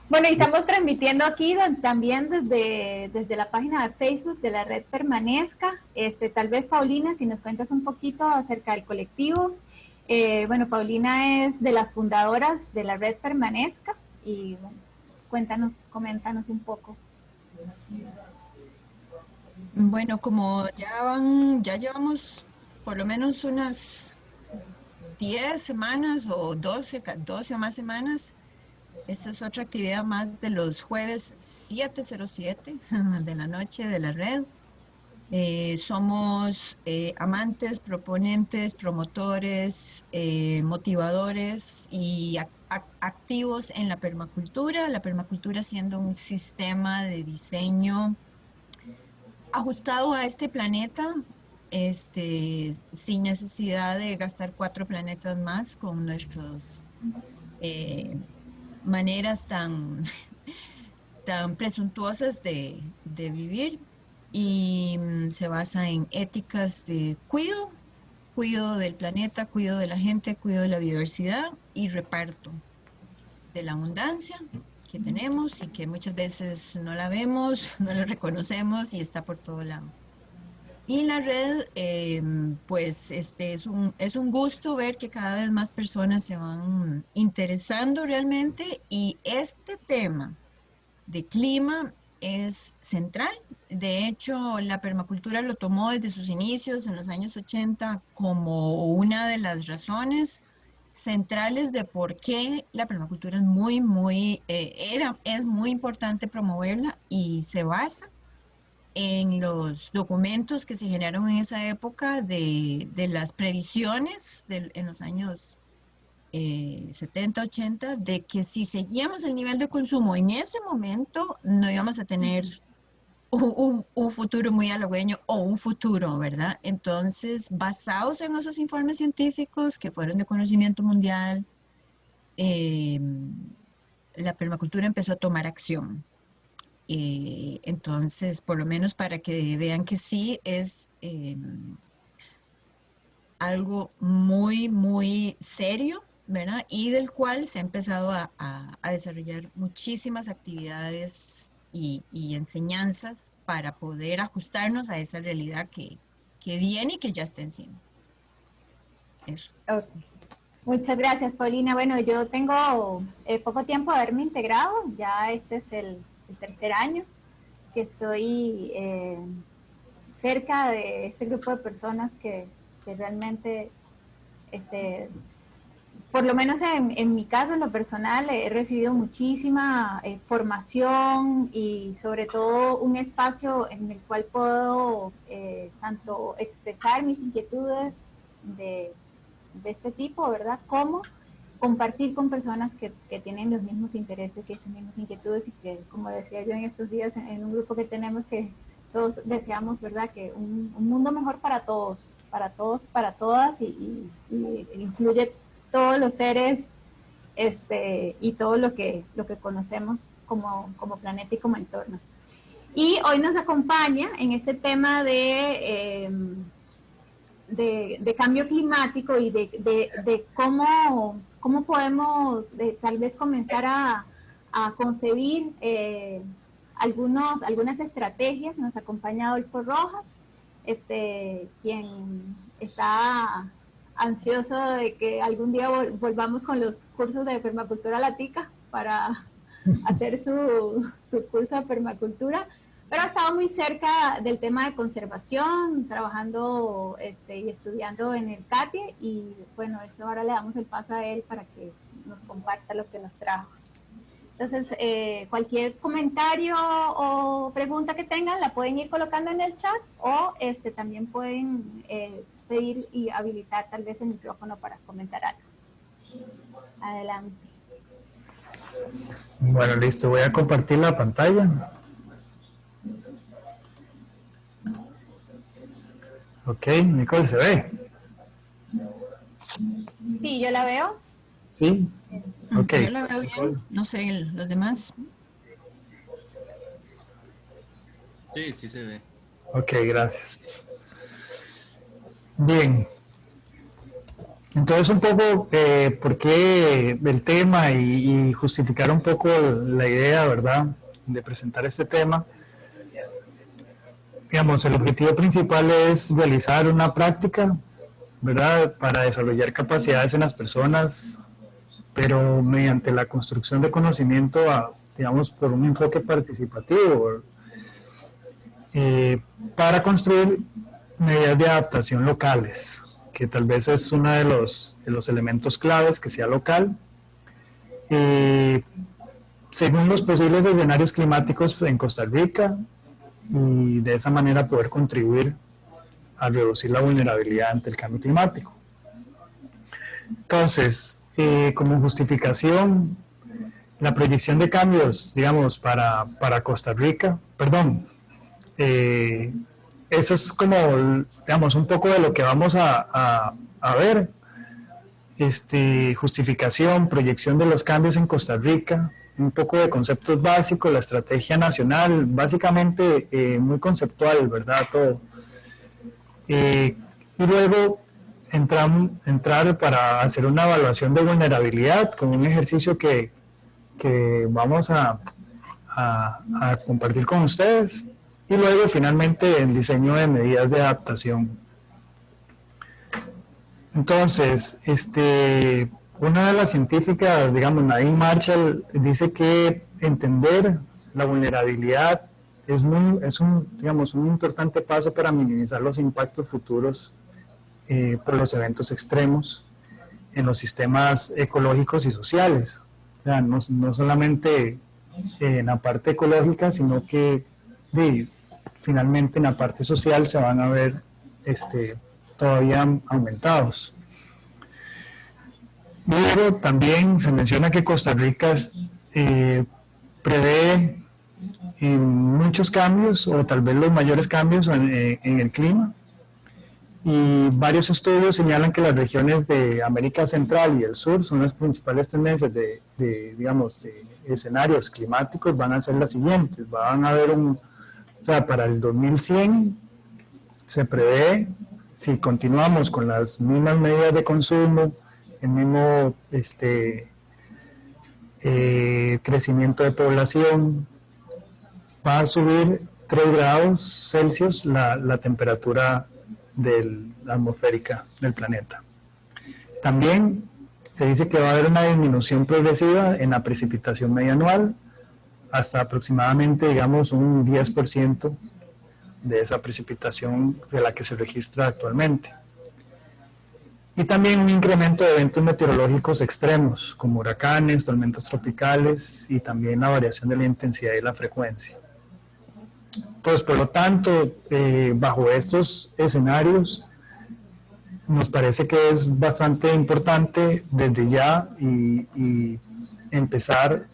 Bueno, y estamos transmitiendo aquí también desde la página de Facebook de la Red Permanezca. Tal vez, Paulina, si nos cuentas un poquito acerca del colectivo. Bueno, Paulina es de las fundadoras de la Red Permanezca y bueno, coméntanos un poco. Bueno, como ya llevamos por lo menos unas 10 semanas o 12 o más semanas. Esta es otra actividad más de los jueves 7:07 de la noche de la red. Somos amantes, proponentes, promotores, motivadores y activos en la permacultura siendo un sistema de diseño ajustado a este planeta, sin necesidad de gastar 4 planetas más con nuestras maneras tan presuntuosas de vivir y se basa en éticas de cuido del planeta, cuido de la gente, cuido de la biodiversidad y reparto de la abundancia que tenemos y que muchas veces no la vemos, no la reconocemos y está por todo lado. Y la red, pues es un gusto ver que cada vez más personas se van interesando realmente y este tema de clima es central. De hecho, la permacultura lo tomó desde sus inicios en los años 80 como una de las razones centrales de por qué la permacultura es es muy importante promoverla y se basa en los documentos que se generaron en esa época de las previsiones en los años 70, 80, de que si seguíamos el nivel de consumo en ese momento, no íbamos a tener un futuro muy halagüeño o un futuro, ¿verdad? Entonces, basados en esos informes científicos que fueron de conocimiento mundial, eh, la permacultura empezó a tomar acción. Entonces, por lo menos para que vean que sí es algo muy serio, ¿verdad? Y del cual se ha empezado a desarrollar muchísimas actividades y enseñanzas para poder ajustarnos a esa realidad que viene y que ya está encima. Eso. Okay. Muchas gracias, Paulina. Bueno, yo tengo poco tiempo de haberme integrado, ya este es el tercer año que estoy cerca de este grupo de personas que realmente, por lo menos en mi caso, en lo personal, he recibido muchísima formación y sobre todo un espacio en el cual puedo tanto expresar mis inquietudes de, de este tipo, ¿verdad? Como compartir con personas que tienen los mismos intereses y estas mismas inquietudes y que, como decía yo en estos días, en un grupo que tenemos que todos deseamos, ¿verdad? Que un mundo mejor para todos, para todas y incluye todos los seres y todo lo que conocemos como planeta y como entorno. Y hoy nos acompaña en este tema de cambio climático y de cómo podemos tal vez comenzar a concebir algunas estrategias. Nos acompaña Adolfo Rojas, quien está ansioso de que algún día volvamos con los cursos de permacultura latica para hacer su curso de permacultura, pero ha estado muy cerca del tema de conservación, trabajando y estudiando en el CATIE y bueno, eso ahora le damos el paso a él para que nos comparta lo que nos trajo. Entonces, cualquier comentario o pregunta que tengan la pueden ir colocando en el chat o también pueden pedir y habilitar tal vez el micrófono para comentar algo. Adelante. Bueno, listo, voy a compartir la pantalla. Ok, Nicole, ¿se ve? Sí, yo la veo. Sí, ok. Yo la veo bien, no sé, los demás. Sí, sí se ve. Ok, gracias. Bien. Entonces, un poco por qué el tema y justificar un poco la idea, ¿verdad?, de presentar este tema. Digamos, el objetivo principal es realizar una práctica, ¿verdad?, para desarrollar capacidades en las personas, pero mediante la construcción de conocimiento, digamos, por un enfoque participativo, para construir medidas de adaptación locales, que tal vez es uno de los elementos claves, que sea local, según los posibles escenarios climáticos en Costa Rica, y de esa manera poder contribuir a reducir la vulnerabilidad ante el cambio climático. Entonces, como justificación, la proyección de cambios, digamos, para Costa Rica, eso es como, digamos, un poco de lo que vamos a ver. Justificación, proyección de los cambios en Costa Rica, un poco de conceptos básicos, la estrategia nacional, básicamente muy conceptual, ¿verdad? Todo. Y luego entrar para hacer una evaluación de vulnerabilidad con un ejercicio que vamos a compartir con ustedes. Y luego finalmente el diseño de medidas de adaptación. Entonces, una de las científicas, digamos, Nadine Marshall, dice que entender la vulnerabilidad es un importante paso para minimizar los impactos futuros por los eventos extremos en los sistemas ecológicos y sociales. O sea, no solamente en la parte ecológica, sino que finalmente en la parte social se van a ver todavía aumentados. Luego también se menciona que Costa Rica prevé muchos cambios, o tal vez los mayores cambios en el clima, y varios estudios señalan que las regiones de América Central y el Sur son las principales tendencias de escenarios climáticos. Van a ser las siguientes: van a haber para el 2100 se prevé, si continuamos con las mismas medidas de consumo, el mismo crecimiento de población, va a subir 3 grados Celsius la temperatura atmosférica del planeta. También se dice que va a haber una disminución progresiva en la precipitación media anual, hasta aproximadamente, digamos, un 10% de esa precipitación de la que se registra actualmente. Y también un incremento de eventos meteorológicos extremos, como huracanes, tormentas tropicales, y también la variación de la intensidad y la frecuencia. Entonces, por lo tanto, bajo estos escenarios, nos parece que es bastante importante desde ya y empezar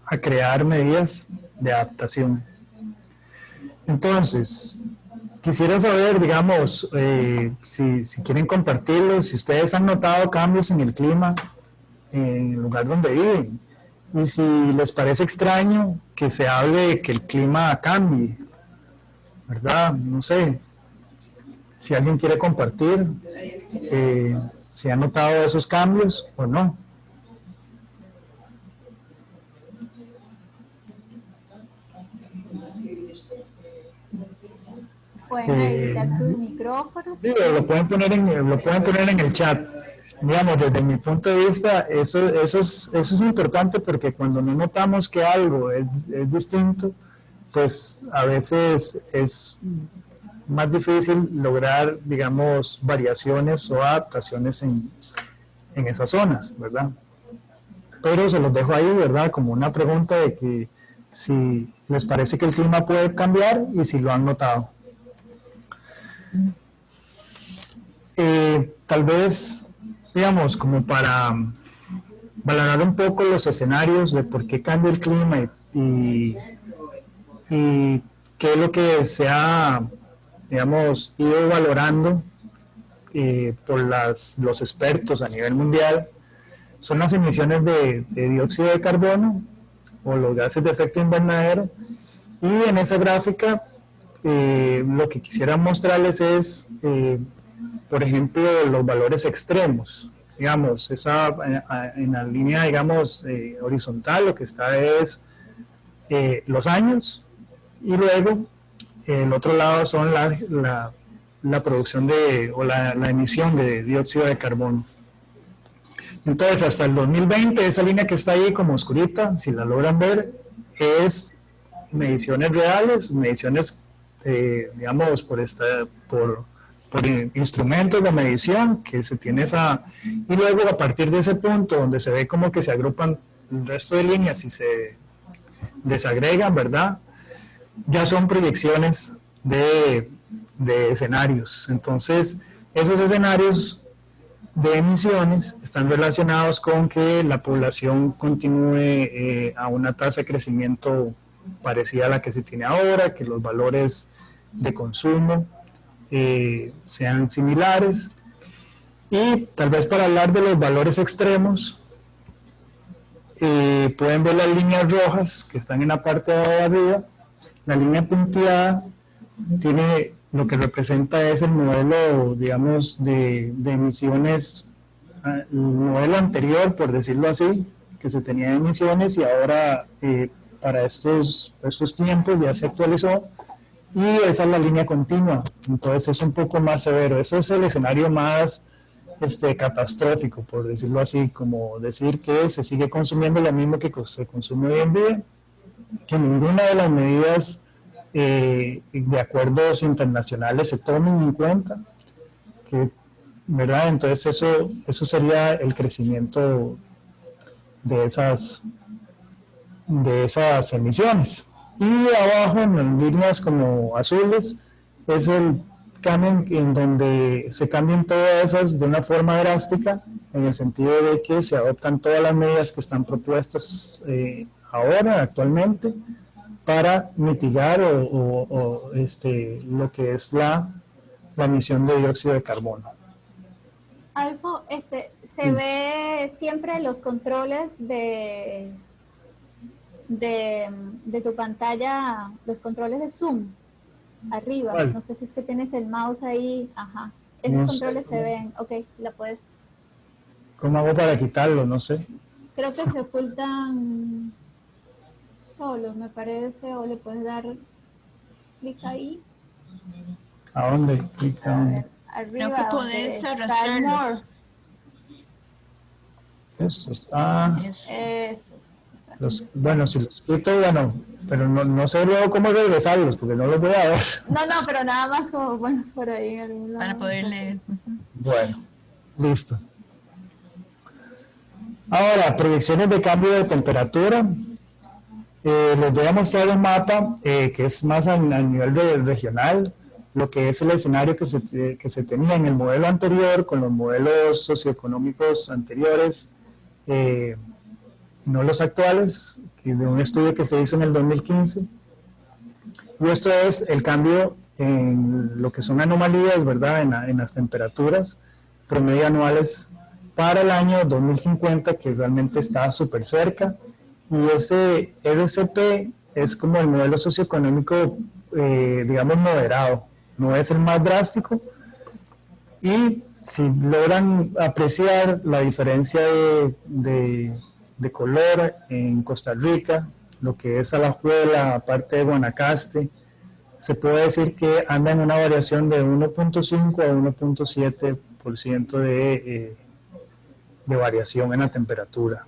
a crear medidas de adaptación. Entonces, quisiera saber, digamos, si quieren compartirlos, si ustedes han notado cambios en el clima en el lugar donde viven, y si les parece extraño que se hable de que el clima cambie, ¿verdad? No sé, si alguien quiere compartir, si ha notado esos cambios o no. Pueden habilitar sus micrófonos. Sí, lo pueden poner en el chat. Digamos, desde mi punto de vista, eso es importante, porque cuando no notamos que algo es distinto, pues a veces es más difícil lograr, digamos, variaciones o adaptaciones en esas zonas, ¿verdad? Pero se los dejo ahí, ¿verdad?, como una pregunta de que si les parece que el clima puede cambiar y si lo han notado. Tal vez, digamos, como para valorar un poco los escenarios de por qué cambia el clima y qué es lo que se ha, digamos, ido valorando por los expertos a nivel mundial, son las emisiones de dióxido de carbono o los gases de efecto invernadero. Y en esa gráfica lo que quisiera mostrarles es, por ejemplo, los valores extremos. digamos, en la línea, digamos, horizontal, lo que está es los años, y luego el otro lado son la producción o la emisión de dióxido de carbono. Entonces, hasta el 2020, esa línea que está ahí como oscurita, si la logran ver, es mediciones reales, mediciones, digamos, por instrumentos de medición que se tiene y luego a partir de ese punto donde se ve como que se agrupan el resto de líneas y se desagregan, ¿verdad? Ya son proyecciones de escenarios. Entonces, esos escenarios de emisiones están relacionados con que la población continúe a una tasa de crecimiento parecida a la que se tiene ahora, que los valores de consumo sean similares, y tal vez para hablar de los valores extremos, pueden ver las líneas rojas que están en la parte de arriba. La línea punteada tiene lo que representa es el modelo, digamos, de emisiones, el modelo anterior, por decirlo así, que se tenía de emisiones, y ahora para estos tiempos ya se actualizó, y esa es la línea continua. Entonces es un poco más severo. Ese es el escenario más catastrófico, por decirlo así, como decir que se sigue consumiendo lo mismo que se consume hoy en día, que ninguna de las medidas de acuerdos internacionales se tomen en cuenta, ¿verdad? Entonces eso sería el crecimiento de esas emisiones. Y abajo, en las líneas como azules, es el cambio en donde se cambian todas esas de una forma drástica, en el sentido de que se adoptan todas las medidas que están propuestas ahora, actualmente, para mitigar lo que es la emisión de dióxido de carbono. Alfo, se ve siempre los controles de tu pantalla, los controles de Zoom, arriba. ¿Cuál? No sé si es que tienes el mouse ahí. Ajá. Esos No controles sé. se ven. Ok, la puedes. ¿Cómo hago para quitarlo? No sé. Creo que se ocultan solos, me parece, o le puedes dar clic ahí. ¿A dónde? Arriba. Creo que donde podés está el arrastrarlos. more. Eso. Eso. Exacto. Bueno, si los quito, bueno, pero no sé luego cómo regresarlos, porque no los voy a ver. No, pero nada más como pones por ahí en algún lado. Para poder leer. Bueno, listo. Ahora, proyecciones de cambio de temperatura. Les voy a mostrar un mapa que es más a nivel regional, lo que es el escenario que se tenía en el modelo anterior, con los modelos socioeconómicos anteriores, no los actuales, de un estudio que se hizo en el 2015. Y esto es el cambio en lo que son anomalías, ¿verdad?, en las temperaturas promedio anuales para el año 2050, que realmente está súper cerca. Y este RCP es como el modelo socioeconómico, digamos, moderado, no es el más drástico. Y si logran apreciar la diferencia de color en Costa Rica, lo que es Alajuela, aparte de Guanacaste, se puede decir que anda en una variación de 1.5 a 1.7% de variación en la temperatura.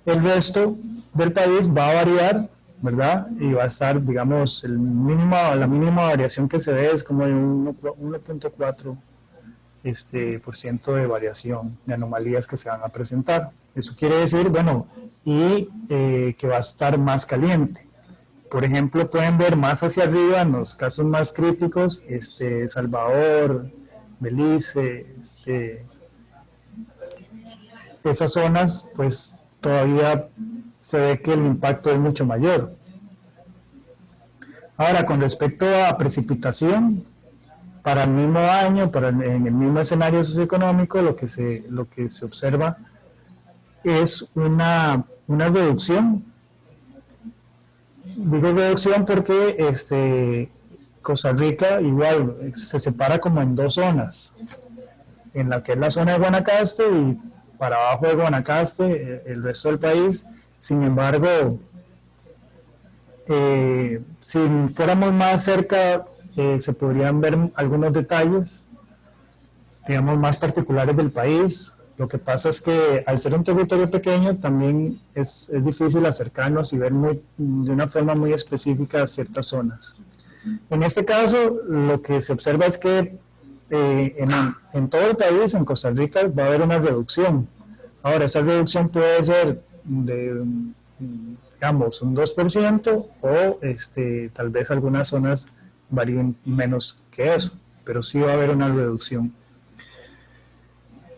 El resto del país va a variar, ¿verdad? Y va a estar, digamos, la mínima variación que se ve es como de 1.4% de variación, de anomalías que se van a presentar. Eso quiere decir, bueno, que va a estar más caliente. Por ejemplo, pueden ver más hacia arriba, en los casos más críticos, Salvador, Belice, esas zonas, pues todavía se ve que el impacto es mucho mayor. Ahora, con respecto a precipitación, para el mismo año, en el mismo escenario socioeconómico, lo que se observa es una reducción. Digo reducción porque Costa Rica igual se separa como en dos zonas. en la que es la zona de Guanacaste y para abajo de Guanacaste el resto del país. Sin embargo, si fuéramos más cerca, se podrían ver algunos detalles, digamos, más particulares del país. Lo que pasa es que al ser un territorio pequeño también es difícil acercarnos y ver de una forma muy específica ciertas zonas. En este caso, lo que se observa es que en todo el país, en Costa Rica, va a haber una reducción. Ahora, esa reducción puede ser de, digamos, un 2% o tal vez algunas zonas varíen menos que eso, pero sí va a haber una reducción.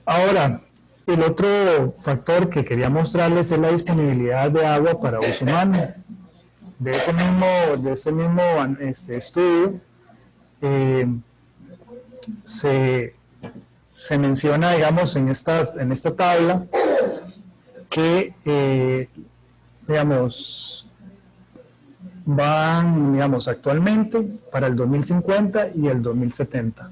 Ahora, el otro factor que quería mostrarles es la disponibilidad de agua para uso humano. De ese mismo estudio se menciona, digamos, en esta tabla que, digamos, van, digamos, actualmente para el 2050 y el 2070.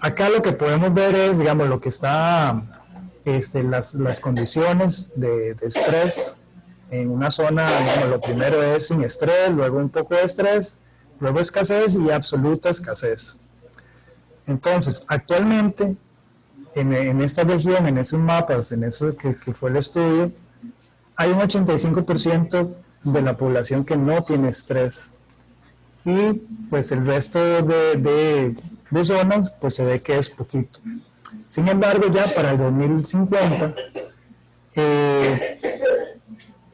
Acá lo que podemos ver es, digamos, lo que está, las condiciones de estrés en una zona. Digamos, lo primero es sin estrés, luego un poco de estrés, luego escasez y absoluta escasez. Entonces, actualmente, en esta región, en esos mapas, en eso que fue el estudio, hay un 85% de la población que no tiene estrés. Y pues el resto de zonas, pues se ve que es poquito. Sin embargo, ya para el 2050,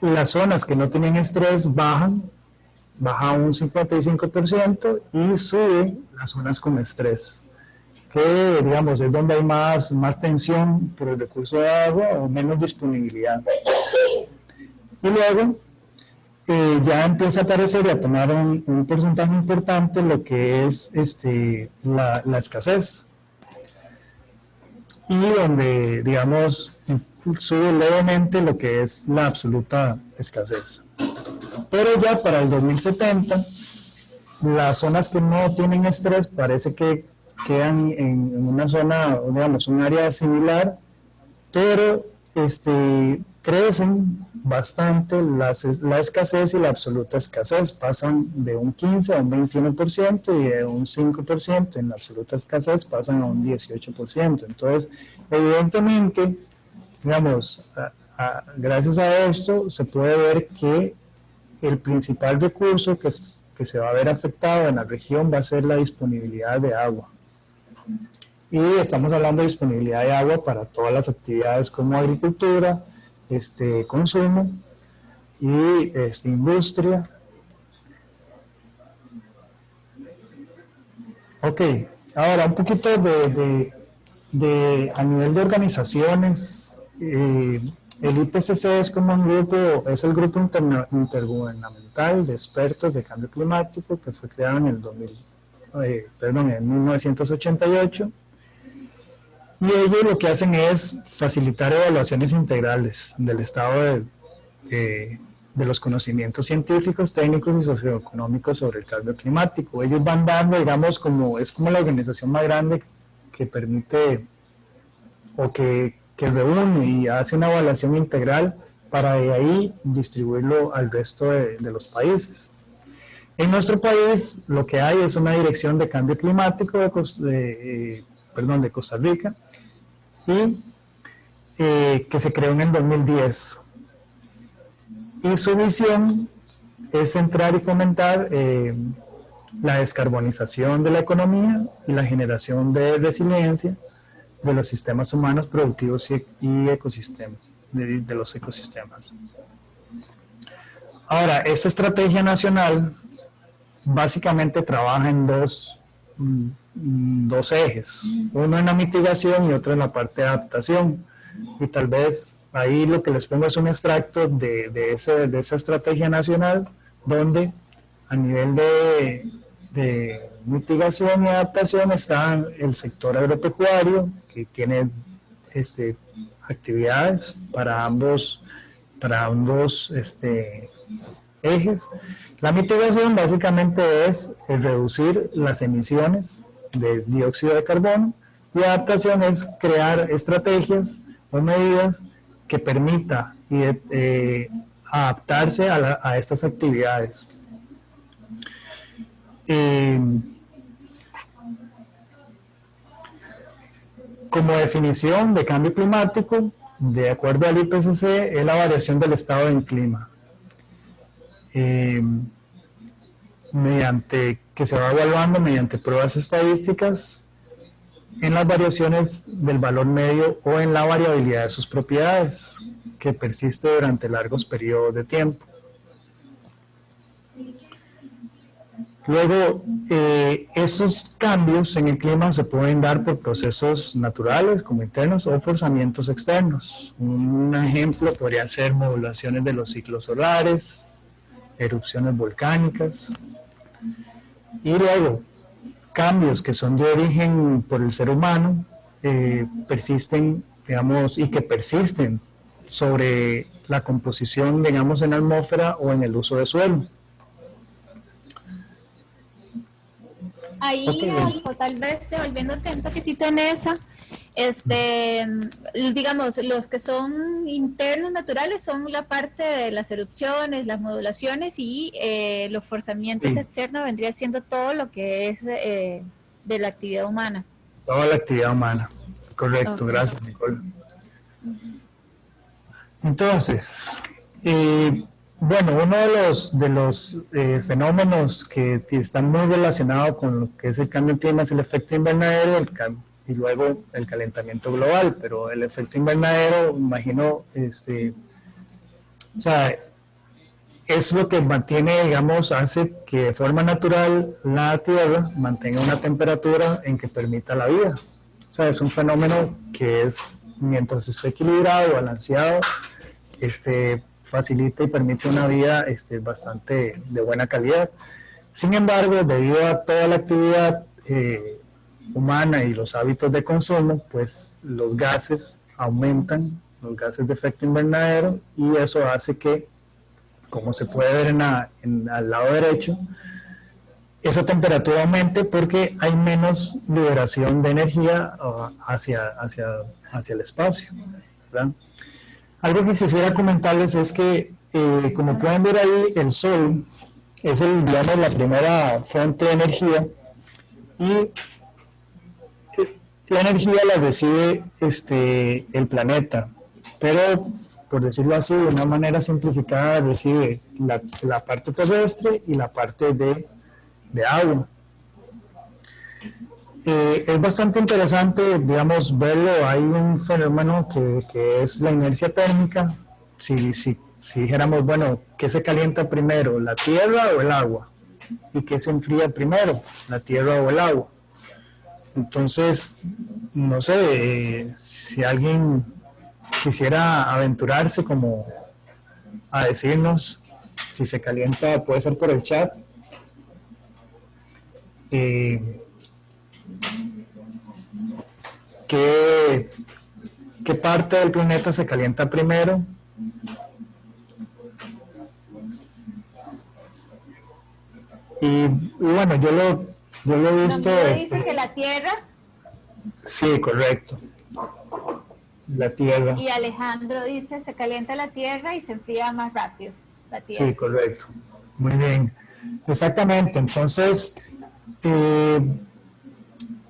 las zonas que no tienen estrés baja un 55% y sube las zonas con estrés, que digamos es donde hay más tensión por el recurso de agua o menos disponibilidad. Y luego ya empieza a aparecer y a tomar un porcentaje importante lo que es la escasez, y donde, digamos, sube levemente lo que es la absoluta escasez. Pero ya para el 2070, las zonas que no tienen estrés parece que quedan en una zona, digamos, un área similar, pero crecen bastante la escasez y la absoluta escasez. Pasan de un 15 a un 21% y de un 5% en la absoluta escasez pasan a un 18%. Entonces, evidentemente, digamos, gracias a esto se puede ver que el principal recurso que se va a ver afectado en la región va a ser la disponibilidad de agua. Y estamos hablando de disponibilidad de agua para todas las actividades como agricultura, consumo y industria. Ok, ahora un poquito a nivel de organizaciones. El IPCC es como un grupo, es el grupo intergubernamental de expertos de cambio climático que fue creado en en 1988. Y ellos lo que hacen es facilitar evaluaciones integrales del estado de los conocimientos científicos, técnicos y socioeconómicos sobre el cambio climático. Ellos van dando, digamos, es como la organización más grande que permite o que reúne y hace una evaluación integral para de ahí distribuirlo al resto de los países. En nuestro país lo que hay es una dirección de cambio climático de Costa Rica, y que se creó en el 2010. Y su misión es centrar y fomentar la descarbonización de la economía y la generación de resiliencia de los sistemas humanos productivos y ecosistemas, de los ecosistemas. Ahora, esta estrategia nacional básicamente trabaja en dos ejes, uno en la mitigación y otro en la parte de adaptación, y tal vez ahí lo que les pongo es un extracto de esa estrategia nacional, donde a nivel de mitigación y adaptación está el sector agropecuario, que tiene actividades para ambos ejes. La mitigación básicamente es reducir las emisiones de dióxido de carbono, y adaptación es crear estrategias o medidas que permita adaptarse a estas actividades. Como definición de cambio climático, de acuerdo al IPCC, es la variación del estado del clima, que se va evaluando mediante pruebas estadísticas en las variaciones del valor medio o en la variabilidad de sus propiedades, que persiste durante largos periodos de tiempo. Luego, esos cambios en el clima se pueden dar por procesos naturales como internos o forzamientos externos. Un ejemplo podrían ser modulaciones de los ciclos solares, erupciones volcánicas, y luego cambios que son de origen por el ser humano persisten, digamos, y que persisten sobre la composición, digamos, en la atmósfera o en el uso de suelo. Ahí, o tal vez volviéndose un toquecito en esa, digamos, los que son internos naturales son la parte de las erupciones, las modulaciones, y los forzamientos externos vendría siendo todo lo que es de la actividad humana. Toda la actividad humana, correcto, gracias, Nicole. Entonces, bueno, uno de los fenómenos que están muy relacionados con lo que es el cambio de clima es el efecto invernadero y luego el calentamiento global, pero el efecto invernadero, imagino, o sea, es lo que mantiene, digamos, hace que de forma natural la Tierra mantenga una temperatura en que permita la vida. O sea, es un fenómeno que es, mientras esté equilibrado, balanceado, facilita y permite una vida bastante de buena calidad. Sin embargo, debido a toda la actividad humana y los hábitos de consumo, pues los gases aumentan, los gases de efecto invernadero, y eso hace que, como se puede ver al lado derecho, esa temperatura aumente porque hay menos liberación de energía hacia el espacio, ¿verdad? Algo que quisiera comentarles es que, como pueden ver ahí, el Sol es digamos, la primera fuente de energía, y la energía la recibe el planeta, pero, por decirlo así, de una manera simplificada, recibe la parte terrestre y la parte de agua. Es bastante interesante, digamos, verlo. Hay un fenómeno que es la inercia térmica. Si dijéramos, bueno, ¿qué se calienta primero, la tierra o el agua? ¿Y qué se enfría primero, la tierra o el agua? Entonces, no sé, si alguien quisiera aventurarse como a decirnos si se calienta, puede ser por el chat. ¿Qué parte del planeta se calienta primero? Y bueno, yo lo he visto. Dice que la Tierra. Sí, correcto. La Tierra. Y Alejandro dice se calienta la Tierra y se enfría más rápido la Tierra. Sí, correcto. Muy bien. Exactamente. Entonces,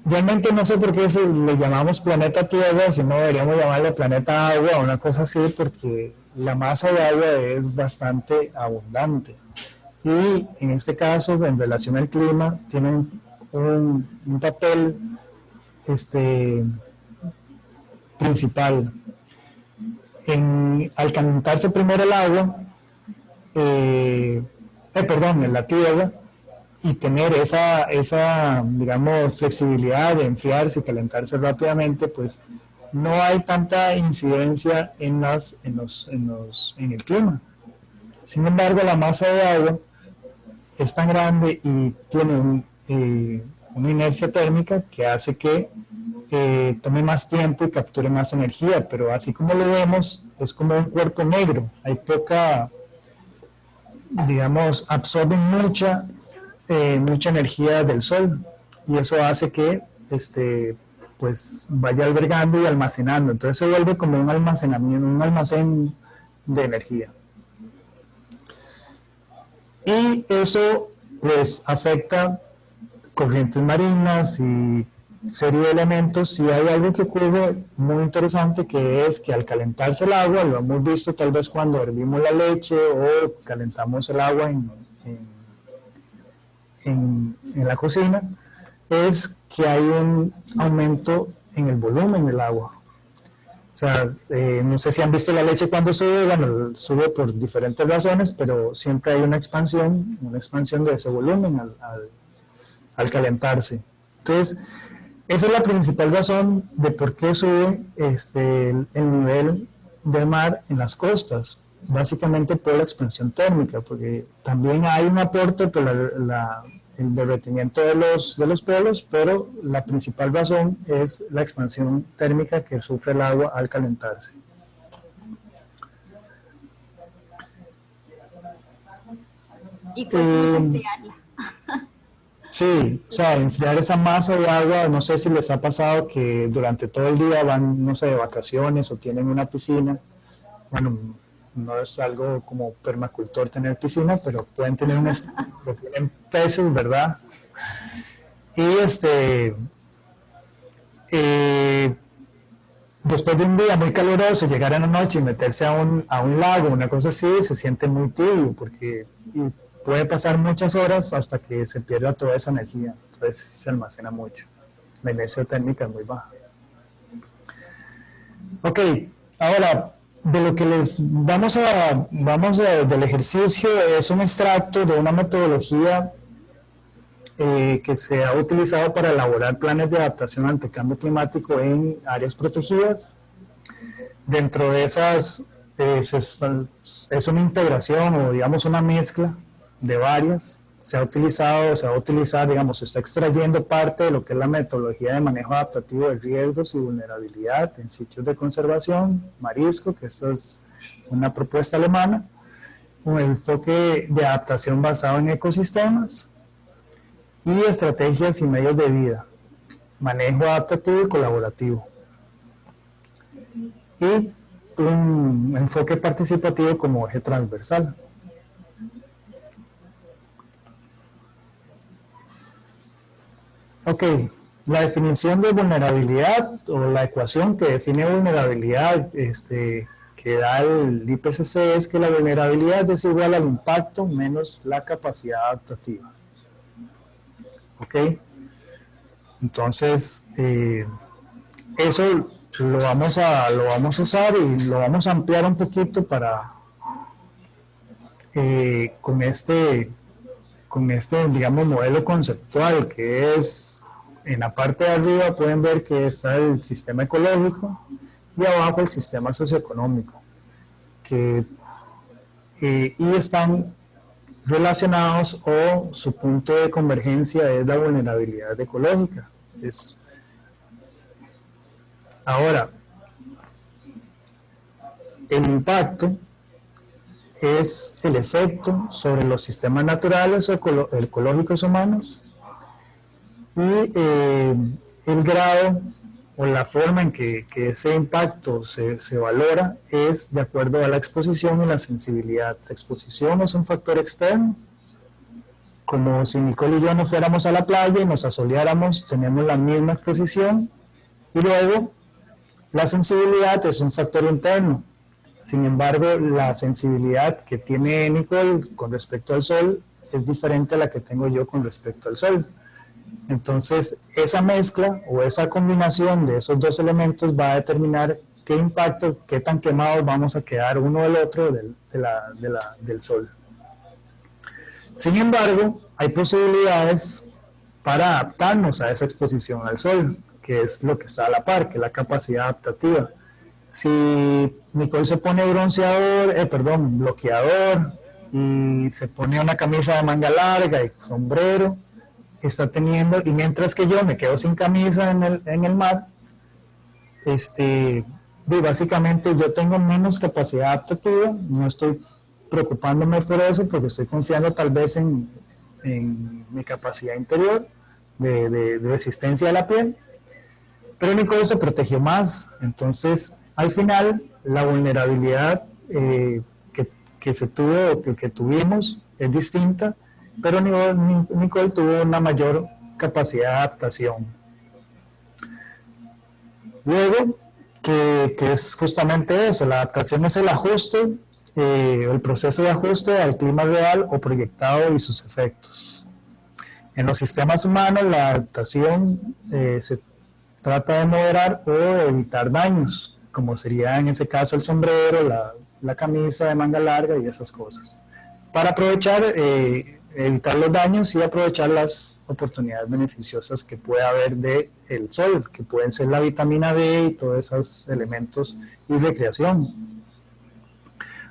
realmente no sé por qué le llamamos planeta Tierra, si no deberíamos llamarle planeta agua o una cosa así, porque la masa de agua es bastante abundante. Y en este caso, en relación al clima, tiene un papel principal. Al calentarse primero el agua, en la tierra, y tener esa, digamos, flexibilidad de enfriarse y calentarse rápidamente, pues no hay tanta incidencia en el clima. Sin embargo, la masa de agua es tan grande y tiene una inercia térmica que hace que tome más tiempo y capture más energía, pero así como lo vemos, es como un cuerpo negro. Hay poca, digamos, absorbe mucha energía del sol, y eso hace que pues vaya albergando y almacenando. Entonces se vuelve como un almacenamiento, un almacén de energía. Y eso pues afecta corrientes marinas y serie de elementos, y hay algo que ocurre muy interesante, que es que al calentarse el agua, lo hemos visto tal vez cuando hervimos la leche o calentamos el agua en la cocina, es que hay un aumento en el volumen del agua. O sea, no sé si han visto la leche cuando sube, bueno, sube por diferentes razones, pero siempre hay una expansión de ese volumen al calentarse. Entonces, esa es la principal razón de por qué sube el nivel del mar en las costas, básicamente por la expansión térmica, porque también hay un aporte por el derretimiento de los polos, pero la principal razón es la expansión térmica que sufre el agua al calentarse. Y cuesta enfriarla. Sí, o sea, enfriar esa masa de agua, no sé si les ha pasado que durante todo el día van, no sé, de vacaciones o tienen una piscina. Bueno, no es algo como permacultor tener piscina, pero pueden tener tienen peces, ¿verdad? Y después de un día muy caluroso, llegar en la noche y meterse a un lago, una cosa así, se siente muy tibio, porque puede pasar muchas horas hasta que se pierda toda esa energía, entonces se almacena mucho. La inercia térmica es muy baja. Ok, ahora, de lo que del ejercicio es un extracto de una metodología que se ha utilizado para elaborar planes de adaptación ante cambio climático en áreas protegidas. Dentro de esas es una integración o digamos una mezcla de varias. Se va a utilizar, digamos, se está extrayendo parte de lo que es la metodología de manejo adaptativo de riesgos y vulnerabilidad en sitios de conservación, marisco, que esta es una propuesta alemana, un enfoque de adaptación basado en ecosistemas y estrategias y medios de vida, manejo adaptativo y colaborativo. Y un enfoque participativo como eje transversal. Ok, la definición de vulnerabilidad o la ecuación que define vulnerabilidad que da el IPCC es que la vulnerabilidad es igual al impacto menos la capacidad adaptativa. Ok, entonces eso lo vamos a usar y lo vamos a ampliar un poquito para con este digamos modelo conceptual, que es en la parte de arriba pueden ver que está el sistema ecológico y abajo el sistema socioeconómico, y están relacionados, o su punto de convergencia es la vulnerabilidad ecológica. Ahora, el impacto es el efecto sobre los sistemas naturales o ecológicos humanos, y el grado o la forma en que ese impacto se valora es de acuerdo a la exposición y la sensibilidad. La exposición es un factor externo, como si Nicole y yo nos fuéramos a la playa y nos asoleáramos, tenemos la misma exposición, y luego la sensibilidad es un factor interno. Sin embargo, la sensibilidad que tiene Nicole con respecto al sol es diferente a la que tengo yo con respecto al sol. Entonces, esa mezcla o esa combinación de esos dos elementos va a determinar qué impacto, qué tan quemados vamos a quedar uno del otro del sol. Sin embargo, hay posibilidades para adaptarnos a esa exposición al sol, que es lo que está a la par, que es la capacidad adaptativa. Si Nicole se pone bloqueador, y se pone una camisa de manga larga y sombrero, está teniendo, y mientras que yo me quedo sin camisa en el mar, básicamente yo tengo menos capacidad adaptativa, no estoy preocupándome por eso porque estoy confiando tal vez en mi capacidad interior, de resistencia de la piel, pero Nicole se protegió más. Entonces, al final, la vulnerabilidad que se tuvo, que tuvimos, es distinta, pero Nicole tuvo una mayor capacidad de adaptación. Luego, que es justamente eso, la adaptación es el ajuste, el proceso de ajuste al clima real o proyectado y sus efectos. En los sistemas humanos, la adaptación se trata de moderar o evitar daños, como sería en ese caso el sombrero, la camisa de manga larga y esas cosas, para aprovechar, evitar los daños y aprovechar las oportunidades beneficiosas que puede haber del sol, que pueden ser la vitamina D y todos esos elementos y recreación.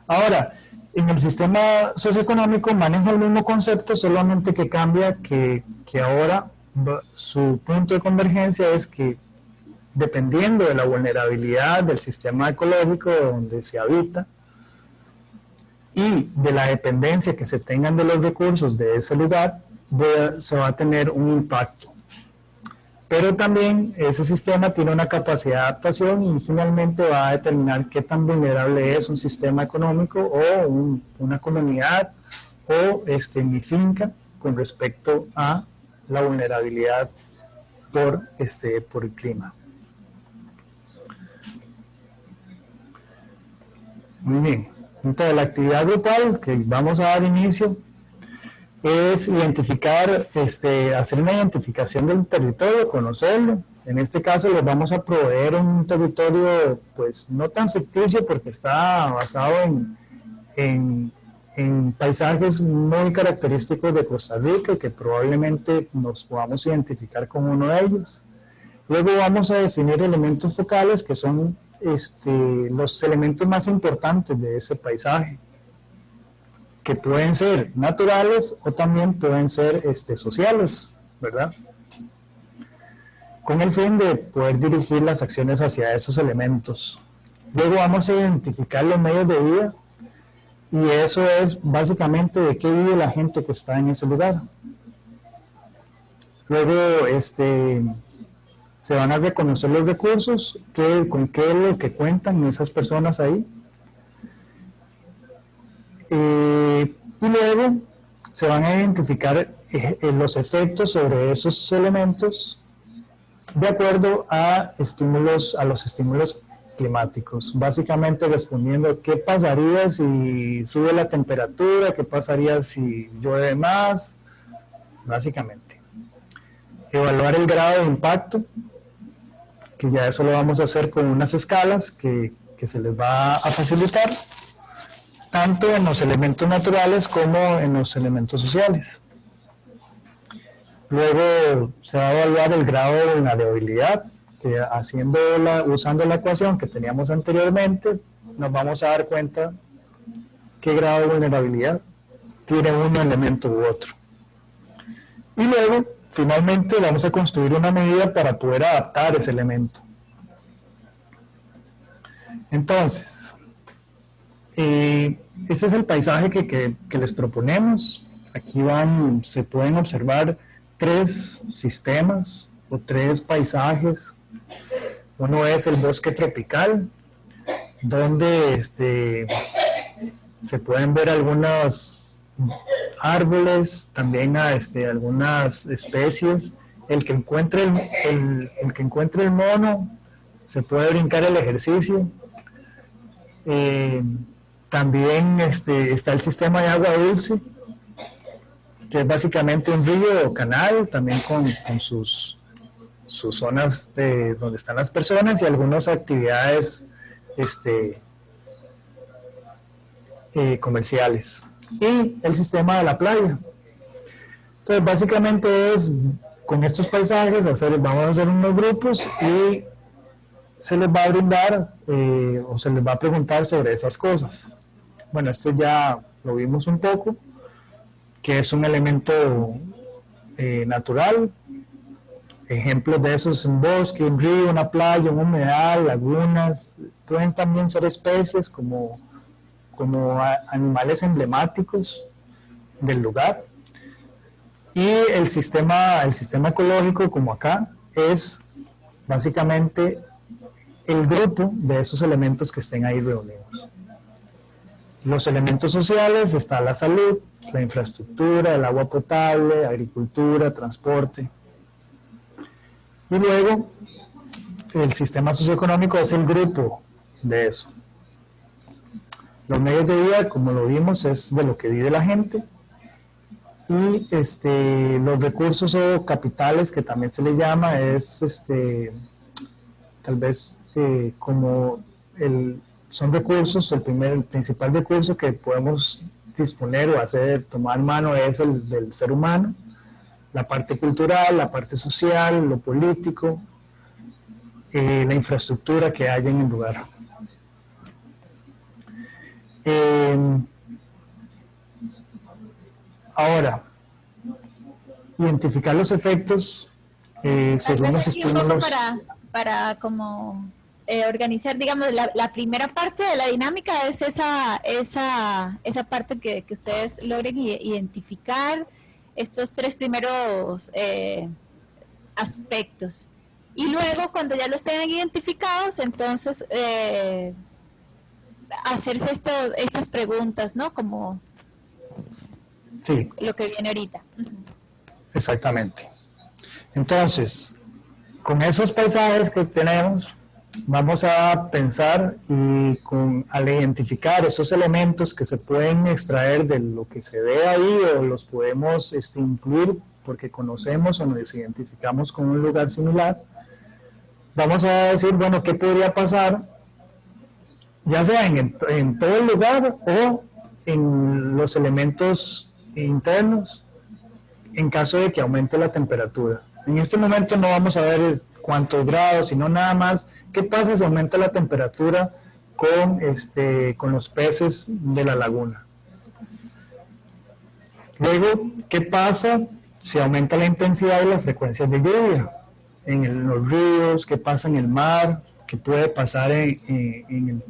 Ahora, en el sistema socioeconómico maneja el mismo concepto, solamente que cambia que ahora su punto de convergencia es que, dependiendo de la vulnerabilidad del sistema ecológico donde se habita y de la dependencia que se tengan de los recursos de ese lugar, se va a tener un impacto. Pero también ese sistema tiene una capacidad de adaptación y finalmente va a determinar qué tan vulnerable es un sistema económico o una comunidad o mi finca con respecto a la vulnerabilidad por el clima. Muy bien, entonces la actividad grupal que vamos a dar inicio es identificar, hacer una identificación del territorio, conocerlo. En este caso les vamos a proveer un territorio pues no tan ficticio porque está basado en paisajes muy característicos de Costa Rica y que probablemente nos podamos identificar con uno de ellos. Luego vamos a definir elementos focales que son los elementos más importantes de ese paisaje, que pueden ser naturales o también pueden ser sociales, ¿verdad? Con el fin de poder dirigir las acciones hacia esos elementos. Luego vamos a identificar los medios de vida y eso es básicamente de qué vive la gente que está en ese lugar. Luego se van a reconocer los recursos, con qué es lo que cuentan esas personas ahí. Y luego se van a identificar los efectos sobre esos elementos de acuerdo a los estímulos climáticos, básicamente respondiendo qué pasaría si sube la temperatura, qué pasaría si llueve más, básicamente. Evaluar el grado de impacto, que ya eso lo vamos a hacer con unas escalas que se les va a facilitar, tanto en los elementos naturales como en los elementos sociales. Luego se va a evaluar el grado de vulnerabilidad, que usando la ecuación que teníamos anteriormente, nos vamos a dar cuenta qué grado de vulnerabilidad tiene un elemento u otro. Y luego, finalmente, vamos a construir una medida para poder adaptar ese elemento. Entonces, este es el paisaje que les proponemos. Aquí se pueden observar 3 sistemas o 3 paisajes. Uno es el bosque tropical, donde se pueden ver algunos árboles, también algunas especies. El que encuentre el mono se puede brincar el ejercicio. También está el sistema de agua dulce, que es básicamente un río o canal, también con sus zonas donde están las personas y algunas actividades comerciales. Y el sistema de la playa. Entonces, básicamente con estos paisajes, vamos a hacer unos grupos y se les va a brindar o se les va a preguntar sobre esas cosas. Bueno, esto ya lo vimos un poco, que es un elemento natural. Ejemplos de eso es un bosque, un río, una playa, un humedal, lagunas. Pueden también ser especies como animales emblemáticos del lugar. Y el sistema ecológico, como acá, es básicamente el grupo de esos elementos que estén ahí reunidos. Los elementos sociales está la salud, la infraestructura, el agua potable, agricultura, transporte. Y luego el sistema socioeconómico es el grupo de eso. Los medios de vida, como lo vimos, es de lo que vive la gente. Y los recursos o capitales, que también se le llama, es tal vez como son recursos, el principal recurso que podemos disponer o hacer, tomar mano es el del ser humano, la parte cultural, la parte social, lo político, la infraestructura que haya en el lugar. Ahora, identificar los efectos según los estímulos. Para como organizar, digamos, la primera parte de la dinámica es esa parte que ustedes logren identificar estos tres primeros aspectos. Y luego, cuando ya los tengan identificados, entonces hacerse estas preguntas, ¿no? Como sí, lo que viene ahorita. Exactamente. Entonces, con esos paisajes que tenemos, vamos a pensar y al identificar esos elementos que se pueden extraer de lo que se ve ahí o los podemos incluir porque conocemos o nos identificamos con un lugar similar, vamos a decir, bueno, ¿qué podría pasar? Ya sea en todo el lugar o en los elementos internos en caso de que aumente la temperatura. En este momento no vamos a ver cuántos grados, sino nada más qué pasa si aumenta la temperatura con los peces de la laguna. Luego, ¿qué pasa si aumenta la intensidad y las frecuencias de lluvia? En los ríos, ¿qué pasa en el mar? ¿Qué puede pasar en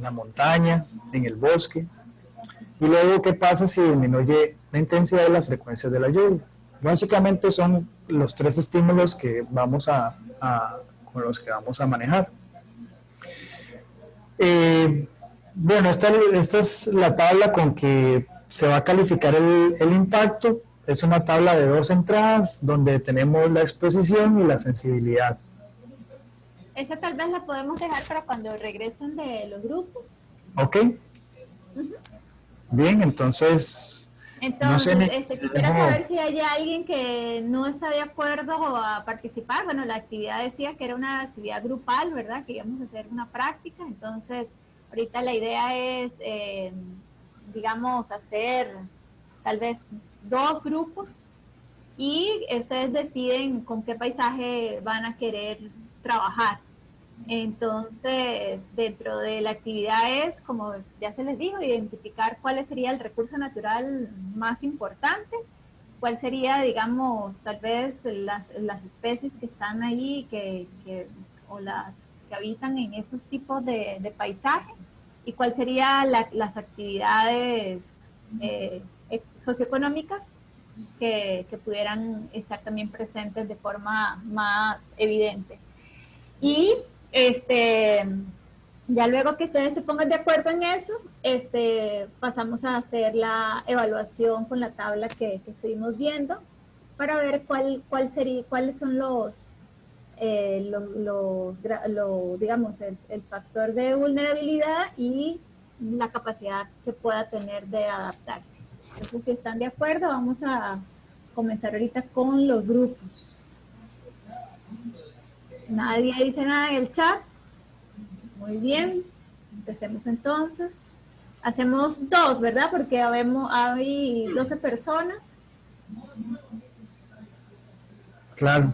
la montaña, en el bosque? Y luego, ¿qué pasa si disminuye la intensidad y las frecuencias de la lluvia? Básicamente son los tres estímulos que con los que vamos a manejar. Bueno, esta es la tabla con que se va a calificar el impacto. Es una tabla de 2 entradas donde tenemos la exposición y la sensibilidad. Esa tal vez la podemos dejar para cuando regresen de los grupos. Ok. Bien, entonces no sé, quisiera saber si hay alguien que no está de acuerdo a participar. Bueno, la actividad decía que era una actividad grupal, ¿verdad? Que íbamos a hacer una práctica. Entonces, ahorita la idea es, digamos, hacer tal vez 2 grupos y ustedes deciden con qué paisaje van a querer trabajar. Entonces, dentro de la actividad es, como ya se les dijo, identificar cuál sería el recurso natural más importante, cuál sería, digamos, tal vez las especies que están ahí o las que habitan en esos tipos de paisaje, y cuál serían las actividades socioeconómicas que pudieran estar también presentes de forma más evidente. Y ya luego que ustedes se pongan de acuerdo en eso, pasamos a hacer la evaluación con la tabla que estuvimos viendo para ver cuáles son digamos, el factor de vulnerabilidad y la capacidad que pueda tener de adaptarse. Entonces, si están de acuerdo, vamos a comenzar ahorita con los grupos. Nadie dice nada en el chat. Muy bien. Empecemos entonces. Hacemos 2, ¿verdad? Porque hay 12 personas. Claro.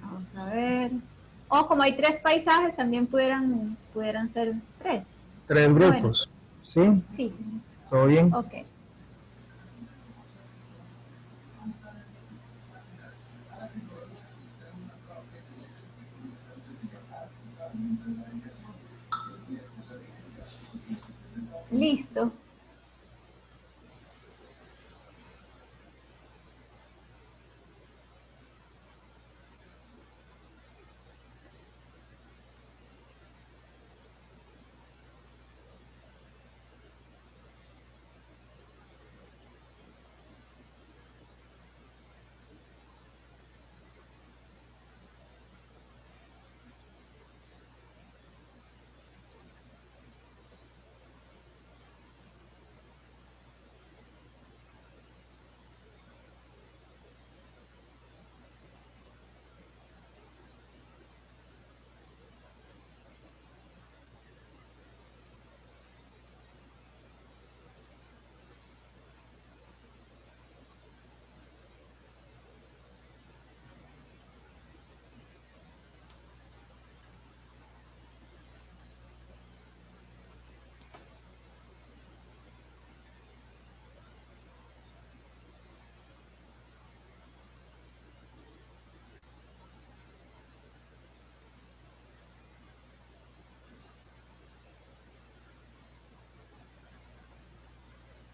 Vamos a ver. O como hay 3 paisajes, también pudieran ser 3. 3 grupos. Bueno. ¿Sí? Sí. ¿Todo bien? Ok. Listo.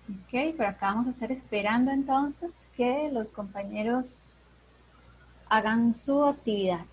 Ok, por acá vamos a estar esperando entonces que los compañeros hagan su actividad.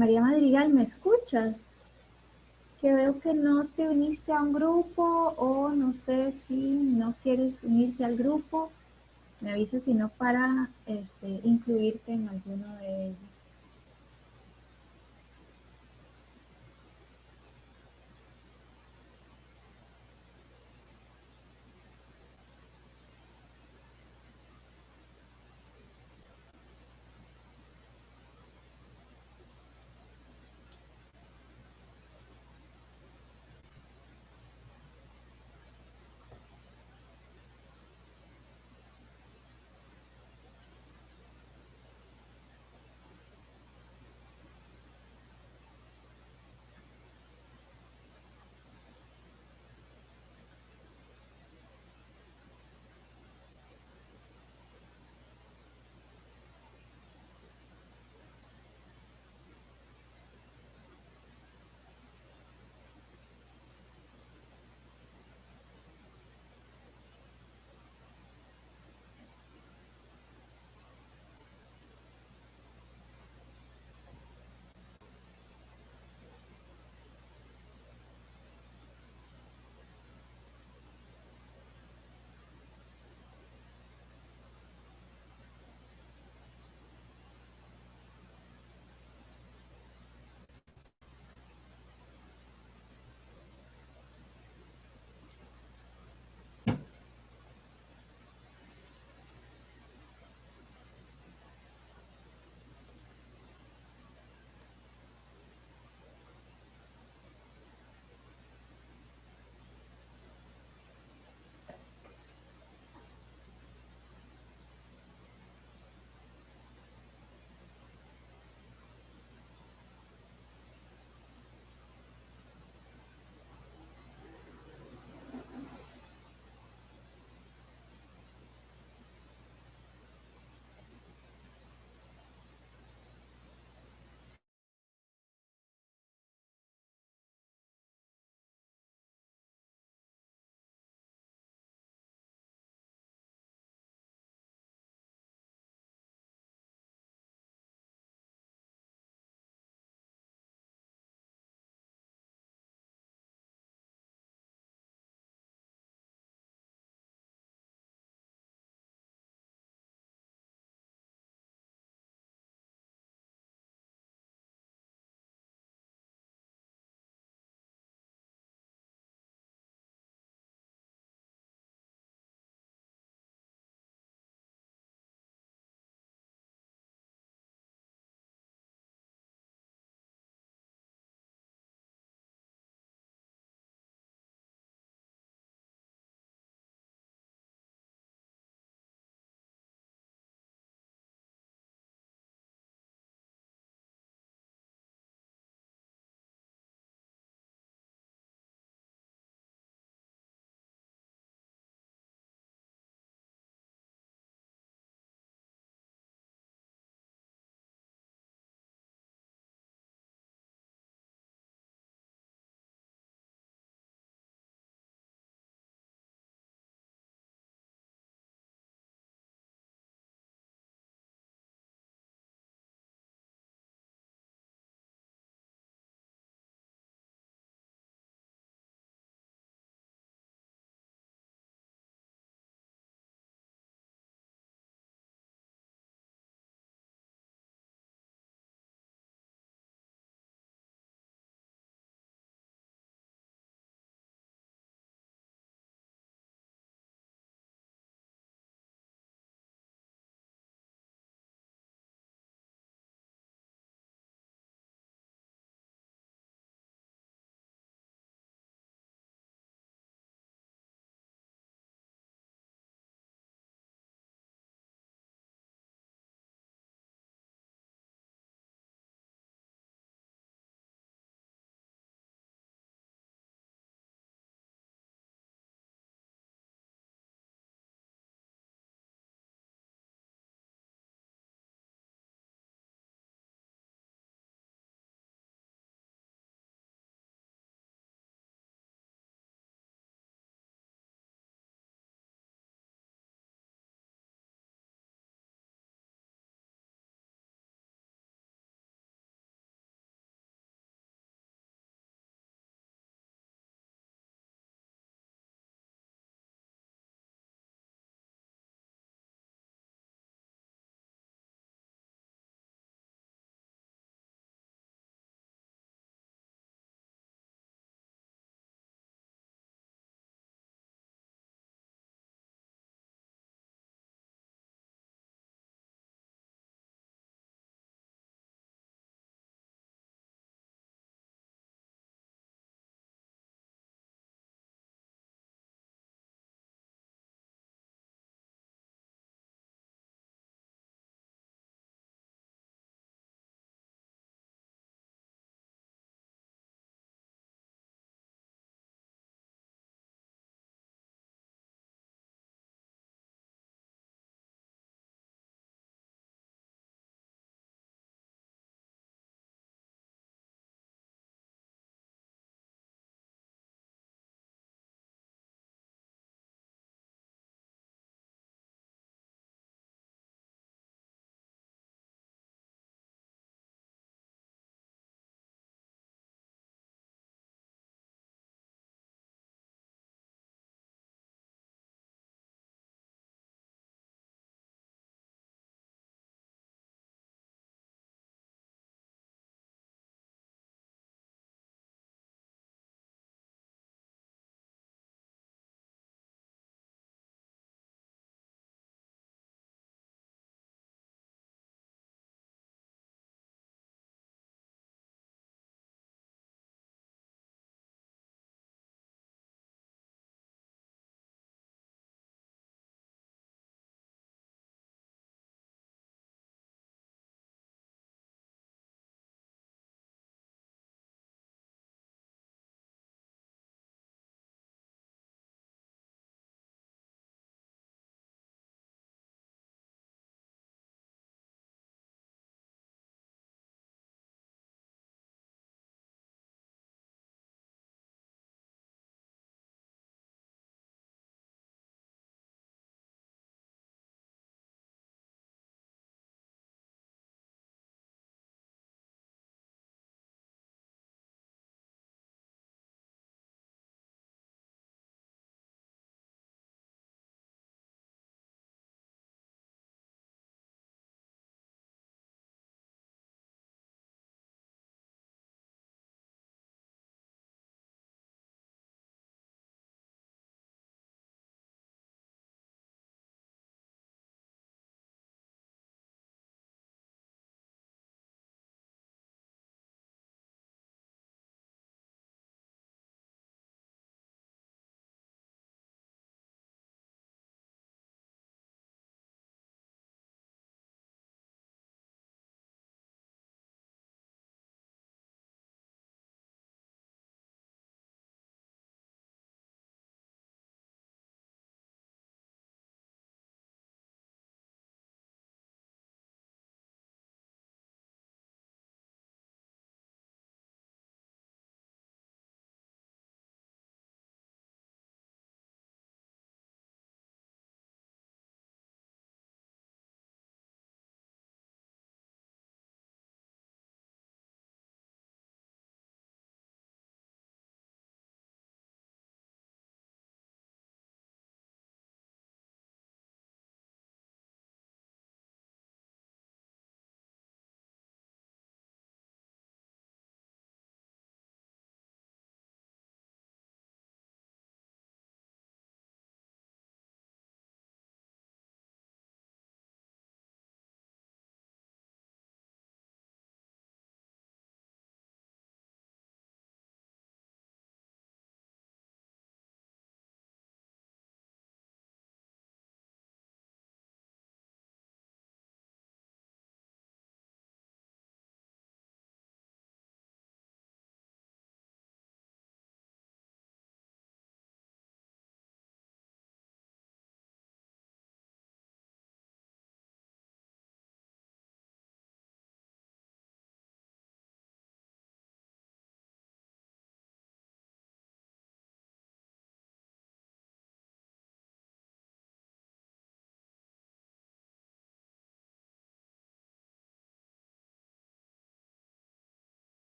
María Madrigal, ¿me escuchas? Que veo que no te uniste a un grupo o no sé si no quieres unirte al grupo. Me avisas si no para incluirte en alguno de ellos.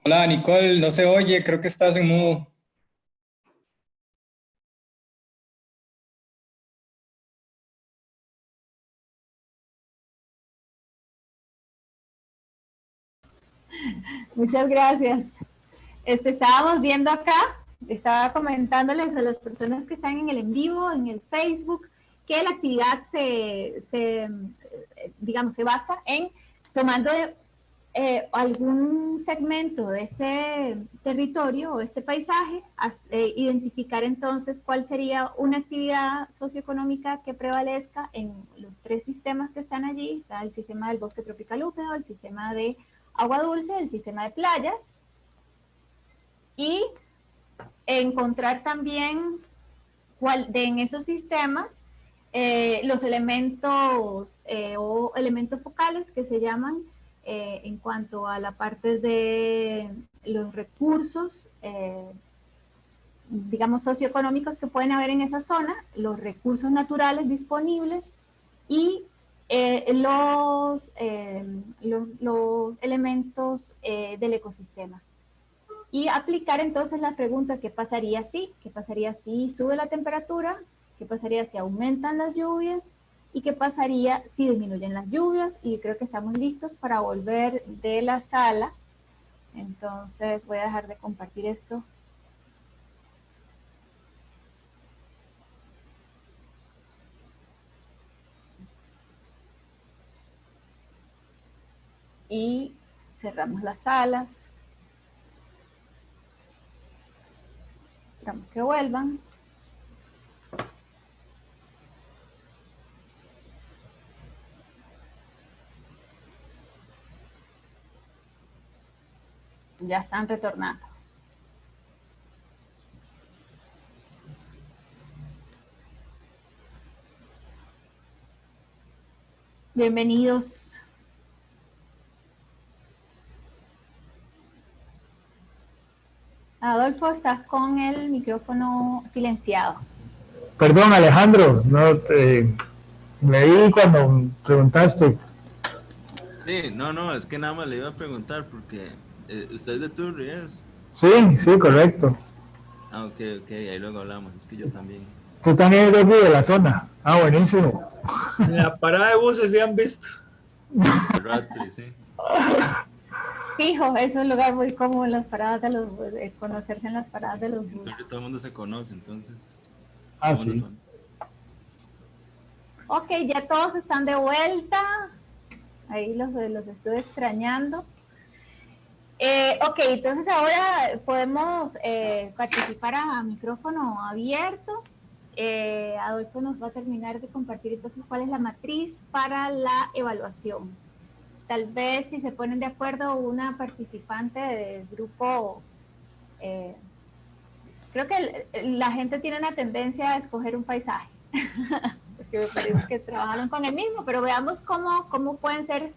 Hola, Nicole, no se oye, creo que estás en mudo. Muchas gracias. Estábamos viendo acá, estaba comentándoles a las personas que están en el en vivo, en el Facebook, que la actividad digamos, se basa en tomando algún segmento de este territorio o este paisaje, identificar entonces cuál sería una actividad socioeconómica que prevalezca en los tres sistemas que están allí. Está el sistema del bosque tropical húmedo, el sistema de agua dulce, el sistema de playas, y encontrar también en esos sistemas los elementos o elementos focales que se llaman en cuanto a la parte de los recursos, digamos, socioeconómicos que pueden haber en esa zona, los recursos naturales disponibles y los elementos del ecosistema. Y aplicar entonces la pregunta, ¿qué pasaría si? ¿Qué pasaría si sube la temperatura? ¿Qué pasaría si aumentan las lluvias? ¿Y qué pasaría si disminuyen las lluvias? Y creo que estamos listos para volver de la sala. Entonces voy a dejar de compartir esto. Y cerramos las salas. Esperamos que vuelvan. Ya están retornando. Bienvenidos. Adolfo, estás con el micrófono silenciado. Perdón, Alejandro, no leí cuando preguntaste. Sí, no, es que nada más le iba a preguntar porque usted es de Turri, ¿es? Sí, sí, correcto. Ah, ok, ahí luego hablamos, es que yo también. ¿Tú también eres de la zona? Ah, buenísimo. En la parada de buses se han visto. Ratri, sí. Fijo, es un lugar muy común, las paradas de los buses, conocerse en las paradas de los buses. Todo el mundo se conoce, entonces. Ah, sí. Ok, ya todos están de vuelta. Ahí los estoy extrañando. Ok, entonces ahora podemos participar a micrófono abierto. Adolfo nos va a terminar de compartir entonces cuál es la matriz para la evaluación. Tal vez si se ponen de acuerdo una participante del grupo, creo que la gente tiene una tendencia a escoger un paisaje, porque me parece que trabajaron con el mismo, pero veamos cómo pueden ser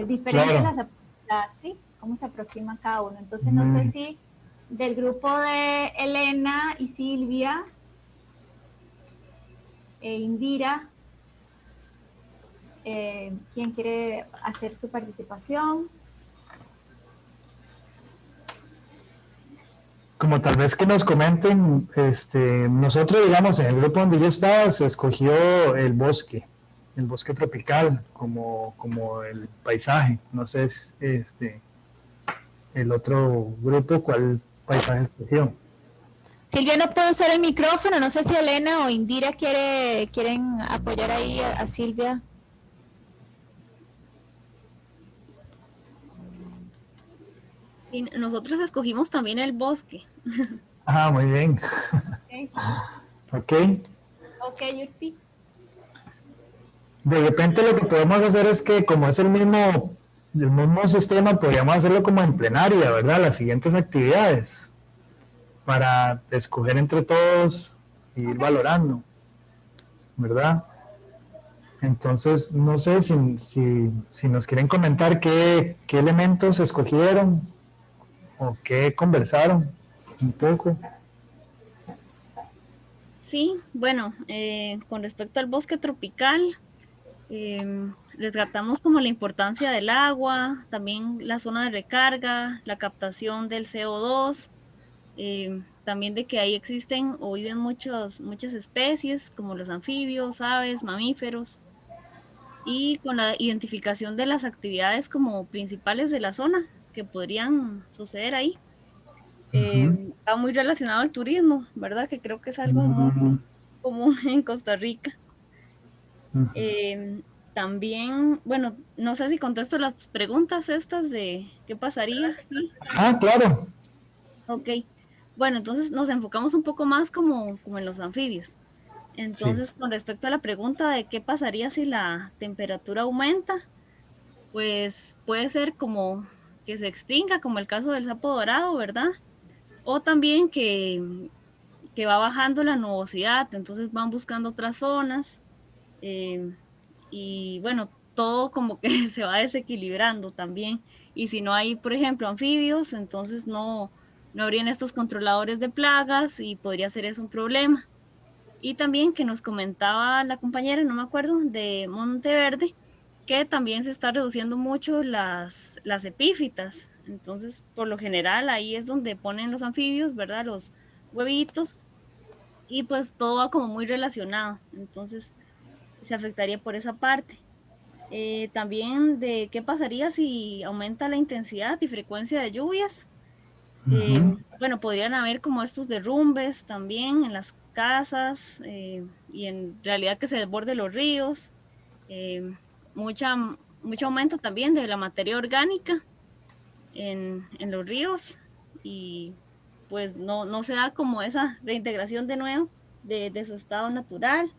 diferentes Claro. ¿sí? Cómo se aproxima cada uno. Entonces no sé si del grupo de Elena y Silvia e Indira, ¿quién quiere hacer su participación? Como tal vez que nos comenten, nosotros, digamos, en el grupo donde yo estaba, se escogió el bosque tropical, como el paisaje. No sé, el otro grupo, ¿cuál paisaje escogió? Silvia no puede usar el micrófono, no sé si Elena o Indira quieren apoyar ahí a Silvia. Y nosotros escogimos también el bosque. Ah, muy bien. Ok. Ok, Yursi. De repente lo que podemos hacer es que como es el mismo sistema, podríamos hacerlo como en plenaria, ¿verdad? Las siguientes actividades para escoger entre todos e ir valorando, ¿verdad? Entonces, no sé si nos quieren comentar qué elementos escogieron o qué conversaron un poco. Sí, bueno, con respecto al bosque tropical, resgatamos como la importancia del agua, también la zona de recarga, la captación del CO2, también de que ahí existen o viven muchas especies como los anfibios, aves, mamíferos, y con la identificación de las actividades como principales de la zona que podrían suceder ahí. Está muy relacionado al turismo, ¿verdad? Que creo que es algo muy común en Costa Rica. También, bueno, no sé si contesto las preguntas estas de qué pasaría. ¿Sí? Ah, claro. Ok, bueno, entonces nos enfocamos un poco más como en los anfibios. Entonces, Sí. con respecto a la pregunta de qué pasaría si la temperatura aumenta, pues puede ser como que se extinga, como el caso del sapo dorado, ¿verdad? O también que va bajando la nubosidad, entonces van buscando otras zonas, y bueno, todo como que se va desequilibrando también. Y si no hay, por ejemplo, anfibios, entonces no habrían estos controladores de plagas y podría ser eso un problema. Y también que nos comentaba la compañera, no me acuerdo, de Monteverde, que también se está reduciendo mucho las epífitas. Entonces, por lo general, ahí es donde ponen los anfibios, ¿verdad? Los huevitos. Y pues todo va como muy relacionado. Entonces, se afectaría por esa parte. También de qué pasaría si aumenta la intensidad y frecuencia de lluvias. Bueno, podrían haber como estos derrumbes también en las casas, y en realidad que se desborden los ríos, eh, mucha, mucho aumento también de la materia orgánica en los ríos, y pues no se da como esa reintegración de nuevo de su estado natural,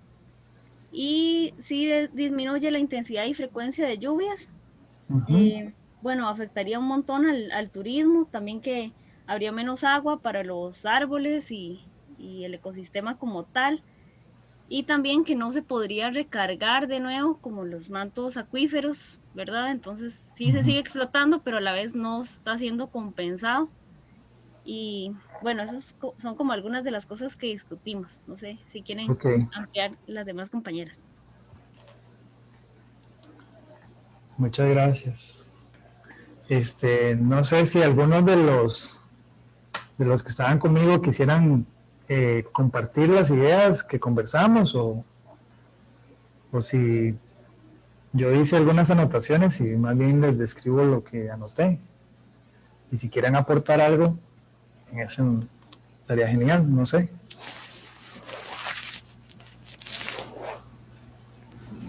y sí disminuye la intensidad y frecuencia de lluvias. Bueno, afectaría un montón al turismo, también que habría menos agua para los árboles y el ecosistema como tal, y también que no se podría recargar de nuevo como los mantos acuíferos, ¿verdad? Entonces sí se sigue explotando, pero a la vez no está siendo compensado. Y bueno, esas son como algunas de las cosas que discutimos. No sé si quieren Ok, ampliar las demás compañeras. muchas gracias. No sé si algunos de los que estaban conmigo quisieran compartir las ideas que conversamos o si yo hice algunas anotaciones y más bien les describo lo que anoté. Y si quieren aportar algo, en eso estaría genial, no sé.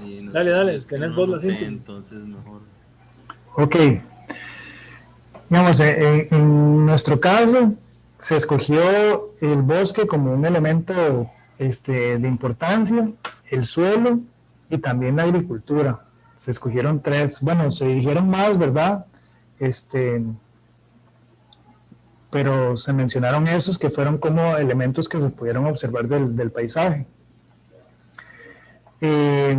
Y no Dale, sé, dale, es que tenés no vos lo la noté, síntesis. entonces mejor. Ok, digamos, en nuestro caso se escogió el bosque como un elemento de importancia, el suelo y también la agricultura. Se escogieron tres, bueno, se dijeron más, ¿verdad? Pero se mencionaron esos que fueron como elementos que se pudieron observar del paisaje. Eh,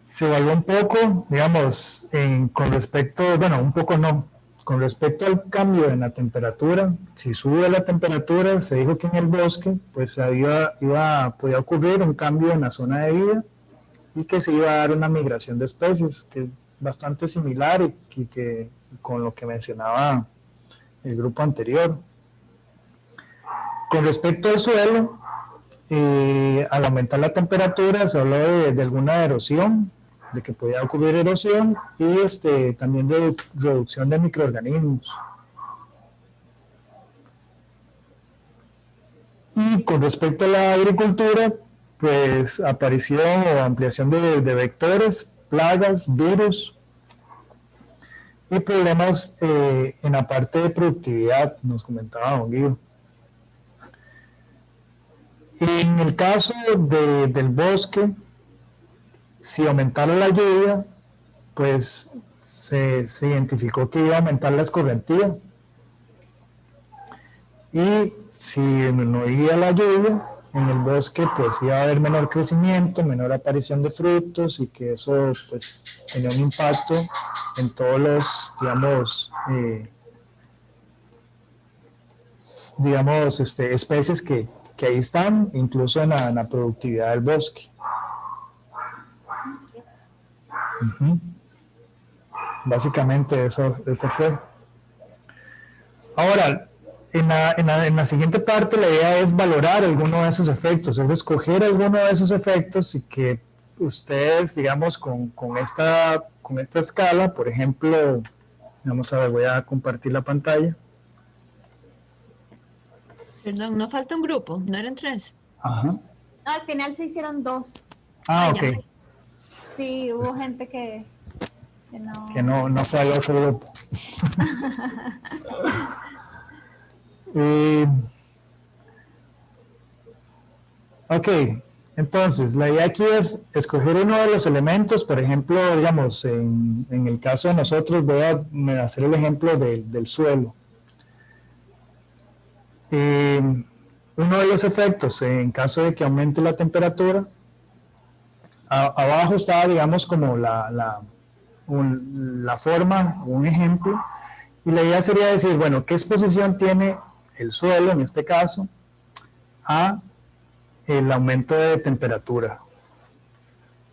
Se evaluó un poco, digamos, con respecto, bueno, un poco no, con respecto al cambio en la temperatura. Si sube la temperatura, se dijo que en el bosque pues podía ocurrir un cambio en la zona de vida y que se iba a dar una migración de especies, que es bastante similar y que con lo que mencionaba el grupo anterior. Con respecto al suelo, al aumentar la temperatura se habló de alguna erosión, de que podía ocurrir erosión y también de reducción de microorganismos. Y con respecto a la agricultura, pues aparición o ampliación de vectores, plagas, virus y problemas en la parte de productividad, nos comentaba don Guido. En el caso del bosque, si aumentara la lluvia, pues se identificó que iba a aumentar la escorrentía. Y si disminuía la lluvia en el bosque, pues iba a haber menor crecimiento, menor aparición de frutos y que eso pues tenía un impacto en todos los, especies que ahí están, incluso en la productividad del bosque. Ujú. Básicamente eso fue. Ahora, en la siguiente parte la idea es valorar alguno de esos efectos, es escoger alguno de esos efectos y que ustedes, digamos, con esta escala, por ejemplo, vamos a ver, voy a compartir la pantalla. Perdón, no falta un grupo, no eran 3. Ajá. No, al final se hicieron 2. Ah, ya. ok. Sí, hubo gente que no. Que no fue al otro grupo. Ok, entonces la idea aquí es escoger uno de los elementos, por ejemplo, digamos, en el caso de nosotros voy a hacer el ejemplo del suelo. Uno de los efectos en caso de que aumente la temperatura, abajo está, digamos, como la forma, un ejemplo, y la idea sería decir, bueno, ¿qué exposición tiene el suelo, en este caso, a el aumento de temperatura?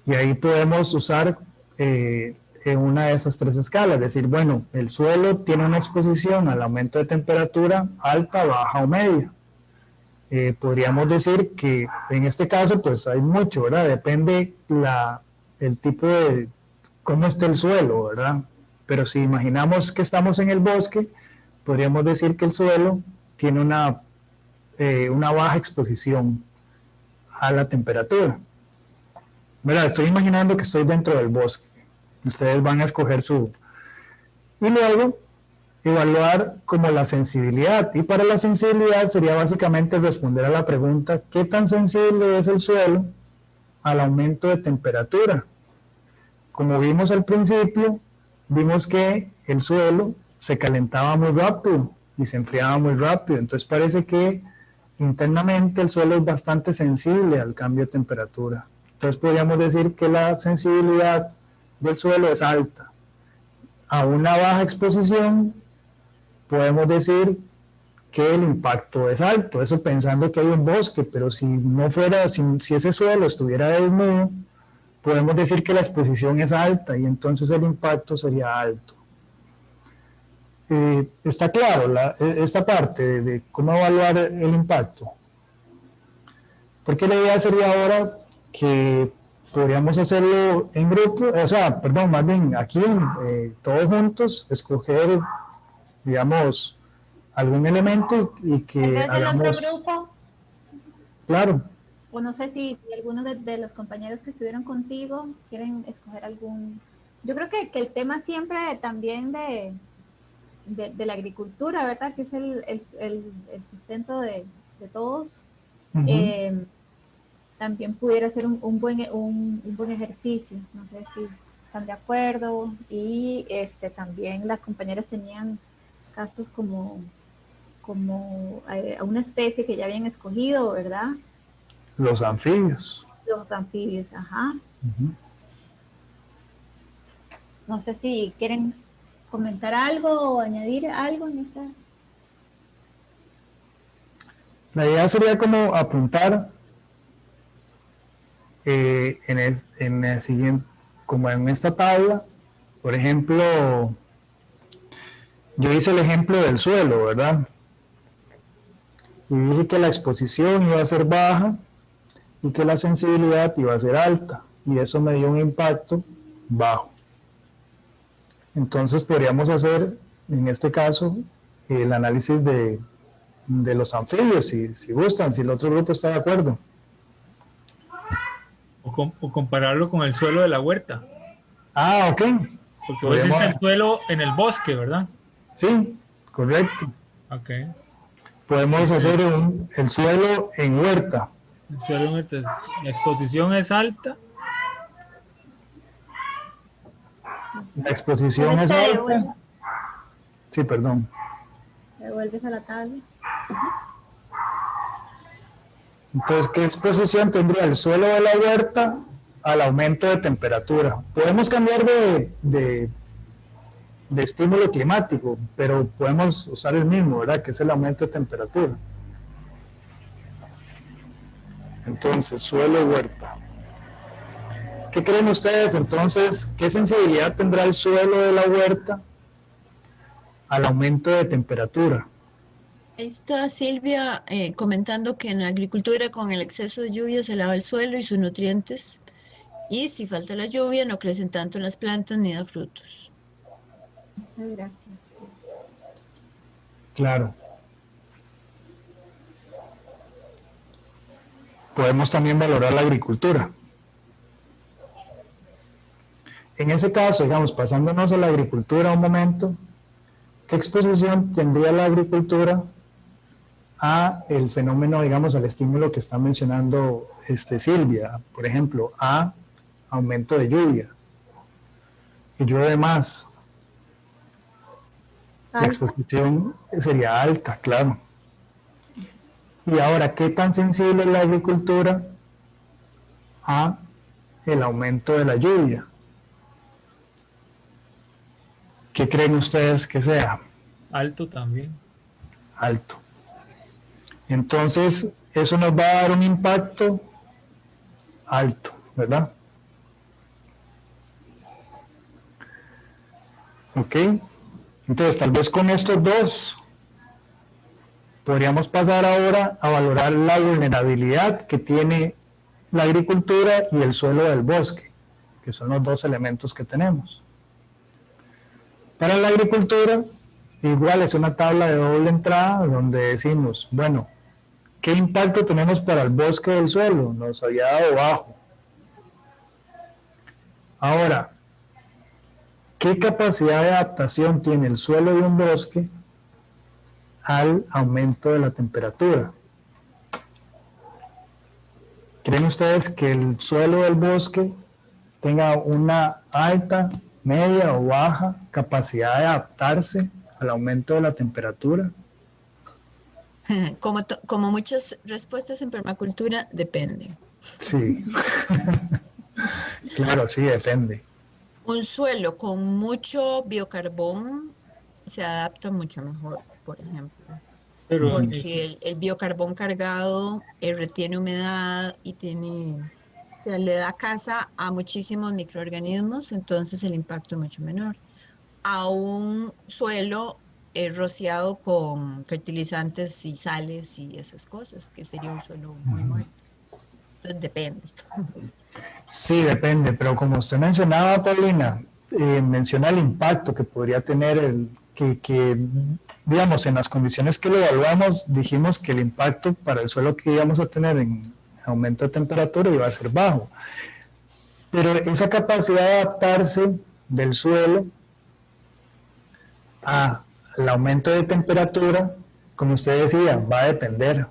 Y ahí podemos usar en una de esas 3 escalas, decir, bueno, el suelo tiene una exposición al aumento de temperatura alta, baja o media. Podríamos decir que en este caso pues hay mucho, ¿verdad? Depende el tipo de cómo está el suelo, ¿verdad? Pero si imaginamos que estamos en el bosque, podríamos decir que el suelo tiene una baja exposición a la temperatura. ¿Verdad? Estoy imaginando que estoy dentro del bosque. Ustedes van a escoger y luego evaluar como la sensibilidad. Y para la sensibilidad sería básicamente responder a la pregunta, ¿qué tan sensible es el suelo al aumento de temperatura? Como vimos al principio, vimos que el suelo se calentaba muy rápido y se enfriaba muy rápido. Entonces parece que internamente el suelo es bastante sensible al cambio de temperatura. Entonces podríamos decir que la sensibilidad del suelo es alta. A una baja exposición podemos decir que el impacto es alto, eso pensando que hay un bosque, pero si no fuera, si ese suelo estuviera desnudo, podemos decir que la exposición es alta y entonces el impacto sería alto. Está claro esta parte de cómo evaluar el impacto, porque la idea sería ahora que podríamos hacerlo en grupo, o sea, perdón, más bien aquí todos juntos, escoger, digamos, algún elemento y que En vez del hagamos... otro grupo, Claro, o no sé si algunos de los compañeros que estuvieron contigo quieren escoger algún... Yo creo que el tema siempre también de la agricultura, ¿verdad? Que es el sustento de todos. También pudiera ser un buen ejercicio. No sé si están de acuerdo. Y también las compañeras tenían casos como a una especie que ya habían escogido, ¿verdad? los anfibios. Los anfibios, ajá. No sé si quieren comentar algo o añadir algo en esa. La idea sería como apuntar en el siguiente, como en esta tabla, por ejemplo, yo hice el ejemplo del suelo, ¿verdad? Y dije que la exposición iba a ser baja y que la sensibilidad iba a ser alta, y eso me dio un impacto bajo. Entonces podríamos hacer, en este caso, el análisis de los anfibios, si gustan, si el otro grupo está de acuerdo. O compararlo con el suelo de la huerta. Ah, ok. Porque vos hiciste el suelo en el bosque, ¿verdad? Sí, correcto. Ok. Podemos hacer el suelo en huerta. El suelo en huerta, la exposición es alta. La exposición es alta. Sí, perdón. Te vuelves a la tabla. Entonces, ¿qué exposición tendría el suelo de la huerta al aumento de temperatura? Podemos cambiar de estímulo climático, pero podemos usar el mismo, ¿verdad? Que es el aumento de temperatura. Entonces, suelo huerta. ¿Qué creen ustedes entonces? ¿Qué sensibilidad tendrá el suelo de la huerta al aumento de temperatura? Ahí está Silvia comentando que en la agricultura con el exceso de lluvia se lava el suelo y sus nutrientes, y si falta la lluvia no crecen tanto las plantas ni da frutos. Muchas gracias. Claro. Podemos también valorar la agricultura. En ese caso, digamos, pasándonos a la agricultura un momento, ¿qué exposición tendría la agricultura a el fenómeno, digamos, al estímulo que está mencionando Silvia? Por ejemplo, a aumento de lluvia. Y llueve más. La exposición sería alta, claro. Y ahora, ¿qué tan sensible es la agricultura a el aumento de la lluvia? ¿Qué creen ustedes que sea? Alto también. Alto. Entonces, eso nos va a dar un impacto alto, ¿verdad? Ok. Entonces, tal vez con estos dos podríamos pasar ahora a valorar la vulnerabilidad que tiene la agricultura y el suelo del bosque, que son los dos elementos que tenemos. Para la agricultura, igual es una tabla de doble entrada donde decimos, bueno, ¿qué impacto tenemos para el bosque del suelo? Nos había dado bajo. Ahora, ¿qué capacidad de adaptación tiene el suelo de un bosque al aumento de la temperatura? ¿Creen ustedes que el suelo del bosque tenga una alta, media o baja capacidad de adaptarse al aumento de la temperatura? Como muchas respuestas en permacultura, depende. Sí, claro, sí, depende. Un suelo con mucho biocarbón se adapta mucho mejor, por ejemplo. Pero, Porque el biocarbón cargado retiene humedad y le da casa a muchísimos microorganismos, entonces el impacto es mucho menor. A un suelo rociado con fertilizantes y sales y esas cosas, que sería un suelo muy muerto. Entonces depende. Sí, depende, pero como usted mencionaba, Paulina, menciona el impacto que podría tener digamos, en las condiciones que lo evaluamos, dijimos que el impacto para el suelo que íbamos a tener en aumento de temperatura iba a ser bajo. Pero esa capacidad de adaptarse del suelo al aumento de temperatura, como usted decía, va a depender.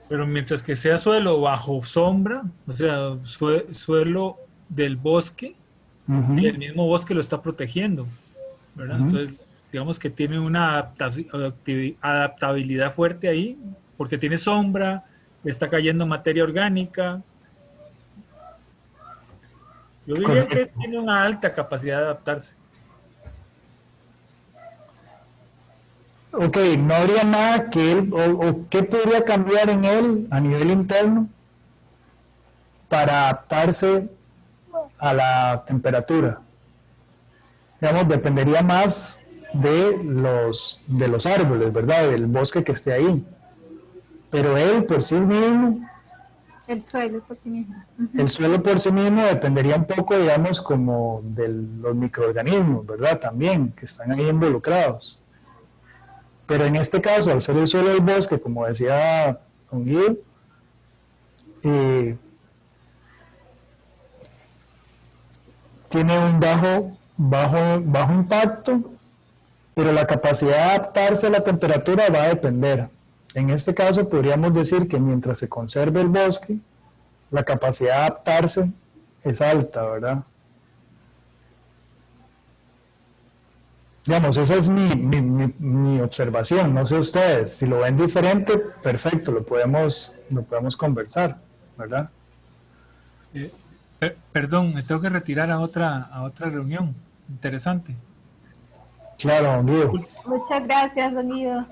pero mientras que sea suelo bajo sombra, o sea, suelo del bosque, y el mismo bosque lo está protegiendo, ¿verdad? Entonces, digamos que tiene una adaptabilidad fuerte ahí, porque tiene sombra, está cayendo materia orgánica. Yo diría que tiene una alta capacidad de adaptarse. Ok, ¿no habría nada que él, o qué podría cambiar en él a nivel interno para adaptarse a la temperatura? Digamos, dependería más de los árboles, ¿verdad? Del bosque que esté ahí. Pero él por sí mismo, El suelo por sí mismo. el suelo por sí mismo dependería un poco, digamos, como de los microorganismos, ¿verdad? También, que están ahí involucrados. Pero en este caso, al ser el suelo del bosque, como decía don Guido, tiene un bajo impacto, pero la capacidad de adaptarse a la temperatura va a depender. En este caso podríamos decir que mientras se conserve el bosque, la capacidad de adaptarse es alta, ¿verdad? Digamos, esa es mi observación, no sé ustedes, si lo ven diferente, perfecto, lo podemos conversar, ¿verdad? Perdón, me tengo que retirar a otra reunión. Interesante. Claro, don Guido. Muchas gracias, don Guido.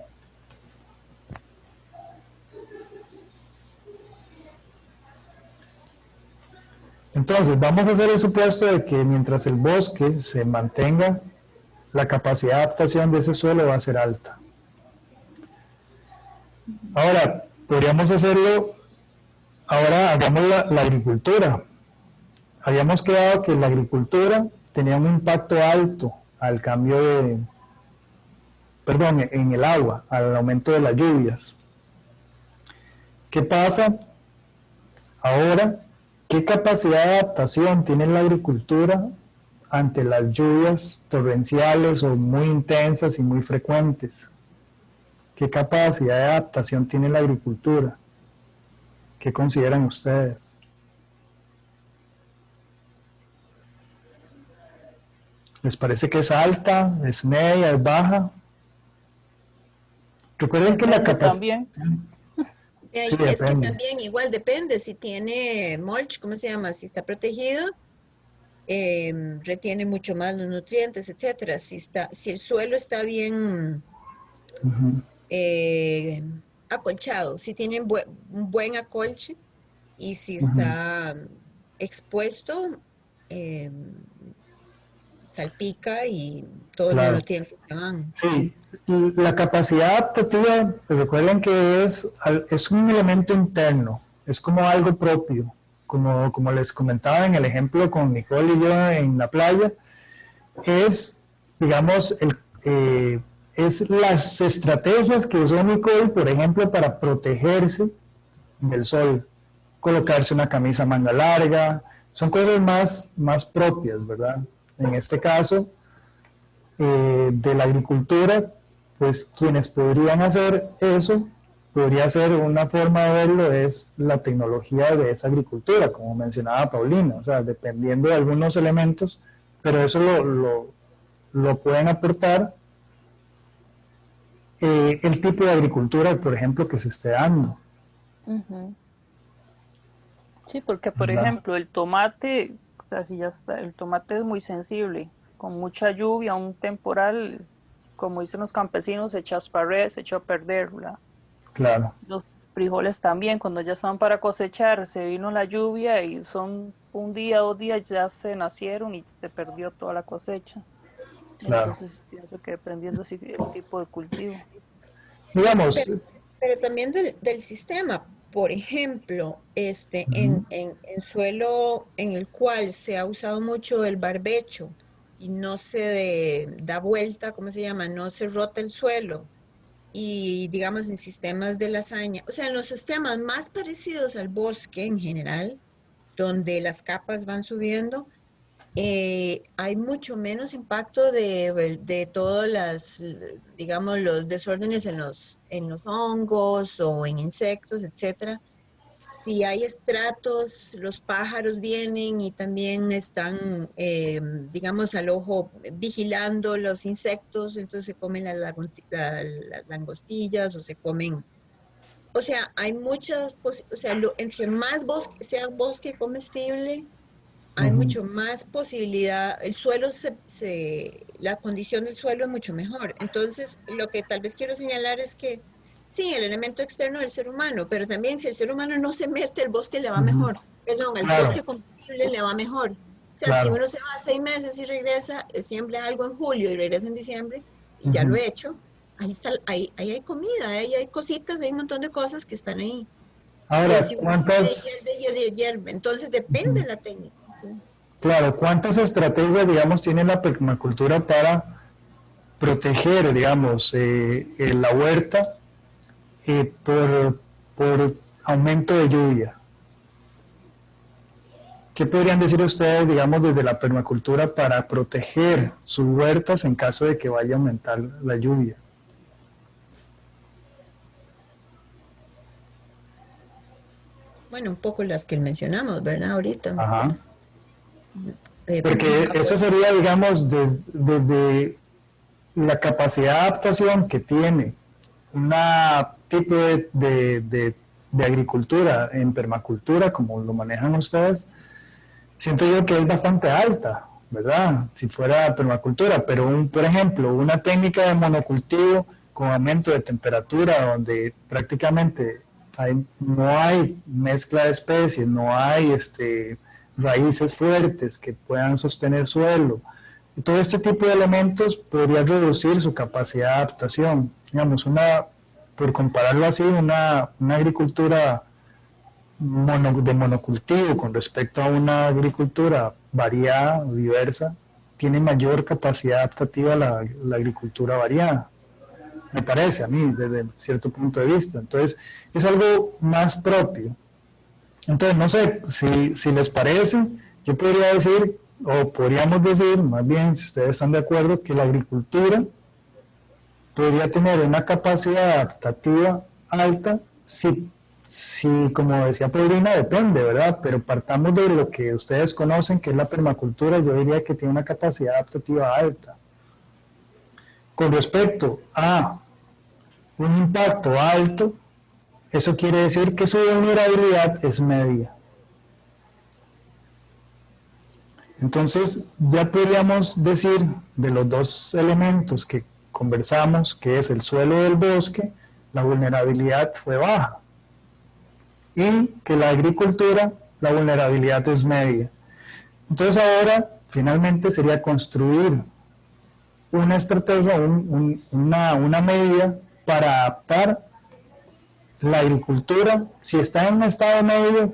Entonces, vamos a hacer el supuesto de que mientras el bosque se mantenga, la capacidad de adaptación de ese suelo va a ser alta. Ahora, podríamos hacerlo, ahora hagamos la agricultura. Habíamos quedado que la agricultura tenía un impacto alto al cambio de, perdón, en el agua, al aumento de las lluvias. ¿Qué pasa ahora? ¿Qué capacidad de adaptación tiene la agricultura ante las lluvias torrenciales o muy intensas y muy frecuentes? ¿Qué capacidad de adaptación tiene la agricultura? ¿Qué consideran ustedes? ¿Les parece que es alta, es media, es baja? Recuerden que la capacidad... Sí, es que también igual depende, si tiene mulch, ¿cómo se llama? Si está protegido, retiene mucho más los nutrientes, etcétera. Si el suelo está bien acolchado, si tiene un buen acolche y si está expuesto, salpica y todos los nutrientes se van. Sí, la capacidad adaptativa, recuerden que es un elemento interno, es como algo propio, como les comentaba en el ejemplo con Nicole y yo en la playa, es, digamos, es las estrategias que usó Nicole, por ejemplo, para protegerse del sol, colocarse una camisa manga larga, son cosas más propias, ¿verdad? En este caso, de la agricultura, pues quienes podrían hacer eso, podría ser una forma de verlo, es la tecnología de esa agricultura, como mencionaba Paulina, o sea, dependiendo de algunos elementos, pero eso lo pueden aportar el tipo de agricultura, por ejemplo, que se esté dando. Sí, porque por ejemplo el tomate, así ya está, el tomate es muy sensible, con mucha lluvia, un temporal, como dicen los campesinos, se echa a esparrer, se echa a perder, ¿verdad? Claro. Los frijoles también, cuando ya están para cosechar, se vino la lluvia y son un día, 2 días ya se nacieron y se perdió toda la cosecha. Claro. Entonces pienso que dependiendo del tipo de cultivo. Digamos. Pero también del sistema. Por ejemplo, en suelo en el cual se ha usado mucho el barbecho y no se da vuelta, ¿cómo se llama? No se rota el suelo. Y digamos en sistemas de lasaña, o sea, en los sistemas más parecidos al bosque en general, donde las capas van subiendo, hay mucho menos impacto de todas las, digamos, los desórdenes en los hongos o en insectos, etcétera. Si hay estratos, los pájaros vienen y también están, digamos, al ojo vigilando los insectos, entonces se comen las langostillas o se comen. O sea, hay muchas, o sea, entre más bosque, sea bosque comestible, hay mucho más posibilidad, el suelo, la condición del suelo es mucho mejor. Entonces, lo que tal vez quiero señalar es que sí, el elemento externo del ser humano, pero también si el ser humano no se mete, el bosque le va mejor. Perdón, el bosque comestible le va mejor. O sea, si uno se va 6 meses y regresa, siembra algo en julio y regresa en diciembre, y ya lo he hecho, ahí hay comida, ahí hay cositas, hay un montón de cosas que están ahí. Ahora, si ¿cuántas? Entonces depende de la técnica. Sí. Claro, ¿cuántas estrategias, digamos, tiene la permacultura para proteger, digamos, la huerta por aumento de lluvia? ¿Qué podrían decir ustedes, digamos, desde la permacultura para proteger sus huertas en caso de que vaya a aumentar la lluvia? Bueno, un poco las que mencionamos, ¿verdad? Ahorita. Ajá. Porque eso sería, digamos, desde la capacidad de adaptación que tiene una tipo de agricultura en permacultura, como lo manejan ustedes, siento yo que es bastante alta, ¿verdad? Si fuera permacultura, pero por ejemplo, una técnica de monocultivo con aumento de temperatura, donde prácticamente no hay mezcla de especies, no hay raíces fuertes que puedan sostener suelo. Y todo este tipo de elementos podría reducir su capacidad de adaptación. Digamos, por compararlo así, una agricultura de monocultivo con respecto a una agricultura variada, diversa, tiene mayor capacidad adaptativa la agricultura variada, me parece a mí, desde cierto punto de vista. Entonces, es algo más propio. Entonces, no sé, si les parece, yo podría decir, o podríamos decir, más bien, si ustedes están de acuerdo, que la agricultura podría tener una capacidad adaptativa alta si, como decía Paulina, depende, ¿verdad? Pero partamos de lo que ustedes conocen, que es la permacultura, yo diría que tiene una capacidad adaptativa alta. Con respecto a un impacto alto, eso quiere decir que su vulnerabilidad es media. Entonces, ya podríamos decir de los dos elementos que conversamos, que es el suelo del bosque, la vulnerabilidad fue baja. Y que la agricultura, la vulnerabilidad es media. Entonces ahora, finalmente, sería construir una estrategia, una medida para adaptar la agricultura, si está en un estado medio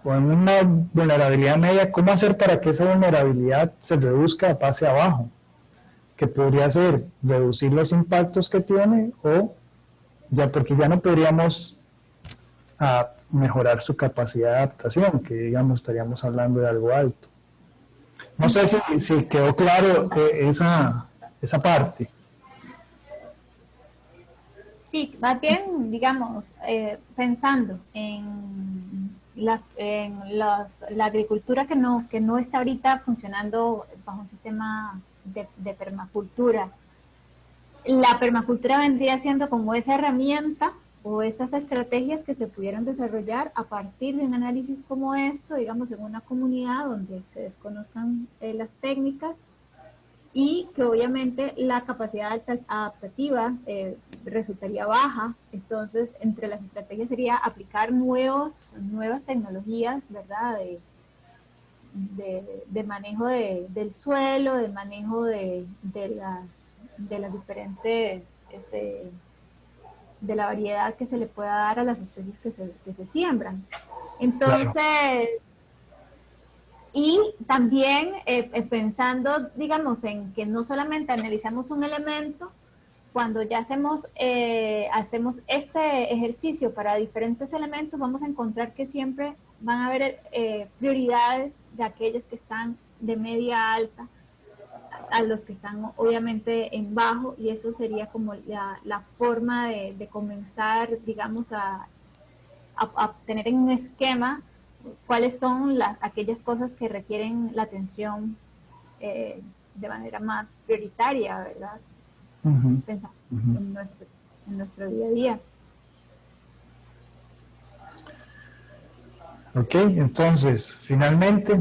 o en una vulnerabilidad media, ¿cómo hacer para que esa vulnerabilidad se reduzca, pase abajo? Que podría ser reducir los impactos que tiene o ya, porque ya no podríamos mejorar su capacidad de adaptación, que digamos estaríamos hablando de algo alto. No sé si quedó claro esa parte. Sí, más bien, digamos, pensando en la agricultura que no está ahorita funcionando bajo un sistema de permacultura. La permacultura vendría siendo como esa herramienta o esas estrategias que se pudieran desarrollar a partir de un análisis como esto, digamos, en una comunidad donde se desconozcan las técnicas y que obviamente la capacidad adaptativa resultaría baja. Entonces, entre las estrategias sería aplicar nuevas tecnologías, ¿verdad?, de manejo del suelo, de manejo de las diferentes, de la variedad que se le pueda dar a las especies que se siembran. Entonces, claro. Y también pensando, digamos, en que no solamente analizamos un elemento, cuando ya hacemos este ejercicio para diferentes elementos, vamos a encontrar que siempre van a haber prioridades de aquellos que están de media a alta, a los que están obviamente en bajo, y eso sería como la forma de comenzar, digamos, a tener en un esquema cuáles son aquellas cosas que requieren la atención de manera más prioritaria, ¿verdad? Pensando en nuestro día a día. Ok, entonces, finalmente,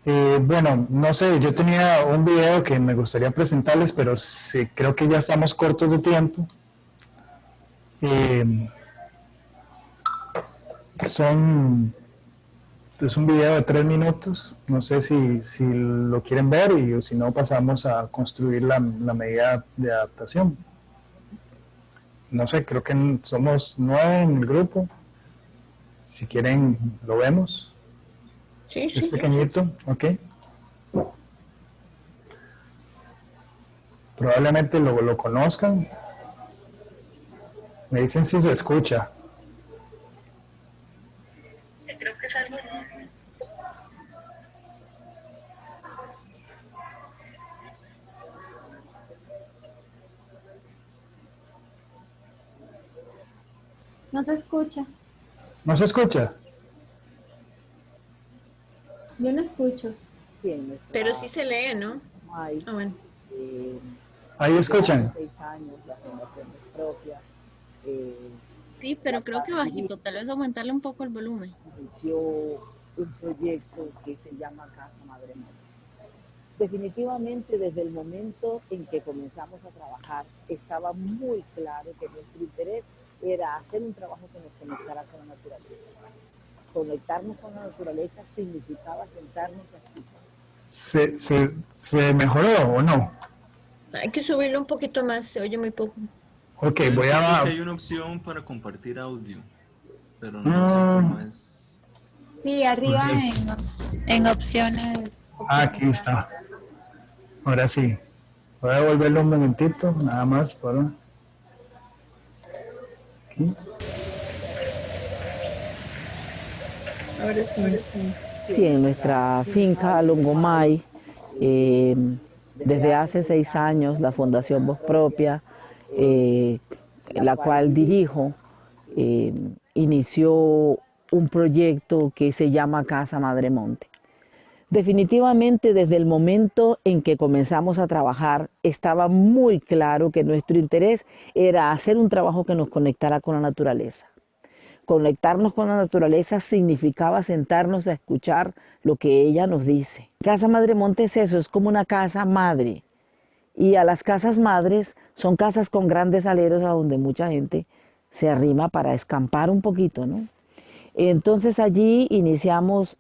bueno, no sé, yo tenía un video que me gustaría presentarles, pero sí, creo que ya estamos cortos de tiempo. Es un video de 3 minutos, no sé si lo quieren ver y si no pasamos a construir la medida de adaptación. No sé, creo que somos 9 en el grupo. Si quieren, lo vemos. Sí, es pequeñito, ok. Probablemente lo conozcan. Me dicen si se escucha. Creo que es algo. No se escucha. ¿No se escucha? Yo no escucho. Pero sí se lee, ¿no? Ah, bueno. Ahí escuchan. Sí, pero creo que bajito, tal vez aumentarle un poco el volumen. Inició un proyecto que se llama Casa Madre Mora. Definitivamente desde el momento en que comenzamos a trabajar estaba muy claro que nuestro interés era hacer un trabajo que nos conectara con la naturaleza. conectarnos con la naturaleza significaba sentarnos a escuchar. ¿Se mejoró o no? Hay que subirlo un poquito más, se oye muy poco. Ok, Yo voy creo a... que hay una opción para compartir audio, pero no sé cómo es. Sí, arriba en opciones. Aquí está. Ahora sí. Voy a devolverlo un momentito, nada más para... Aquí. Ahora sí. Sí, en nuestra finca Longomay, desde hace 6 años, la Fundación Voz Propia, la cual dirijo, inició un proyecto que se llama Casa Madre Monte. Definitivamente, desde el momento en que comenzamos a trabajar, estaba muy claro que nuestro interés era hacer un trabajo que nos conectara con la naturaleza. Conectarnos con la naturaleza significaba sentarnos a escuchar lo que ella nos dice. Casa Madre Monte es eso, es como una casa madre. Y a las casas madres son casas con grandes aleros a donde mucha gente se arrima para escampar un poquito, ¿no? Entonces allí iniciamos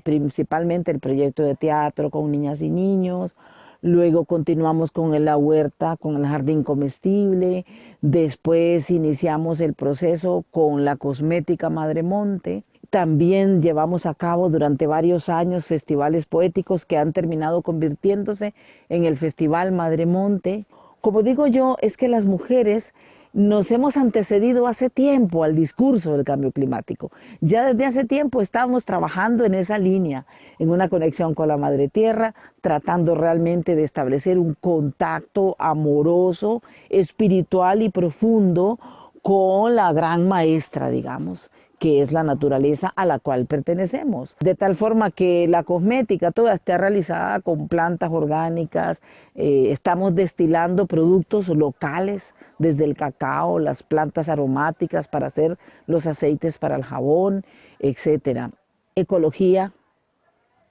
principalmente el proyecto de teatro con niñas y niños, luego continuamos con la huerta, con el jardín comestible, después iniciamos el proceso con la cosmética Madre Monte. También llevamos a cabo durante varios años festivales poéticos que han terminado convirtiéndose en el Festival Madre Monte. Como digo yo, es que las mujeres nos hemos antecedido hace tiempo al discurso del cambio climático. Ya desde hace tiempo estábamos trabajando en esa línea, en una conexión con la Madre Tierra, tratando realmente de establecer un contacto amoroso, espiritual y profundo con la gran maestra, digamos, que es la naturaleza a la cual pertenecemos. De tal forma que la cosmética toda está realizada con plantas orgánicas, estamos destilando productos locales, desde el cacao, las plantas aromáticas para hacer los aceites para el jabón, etc. Ecología,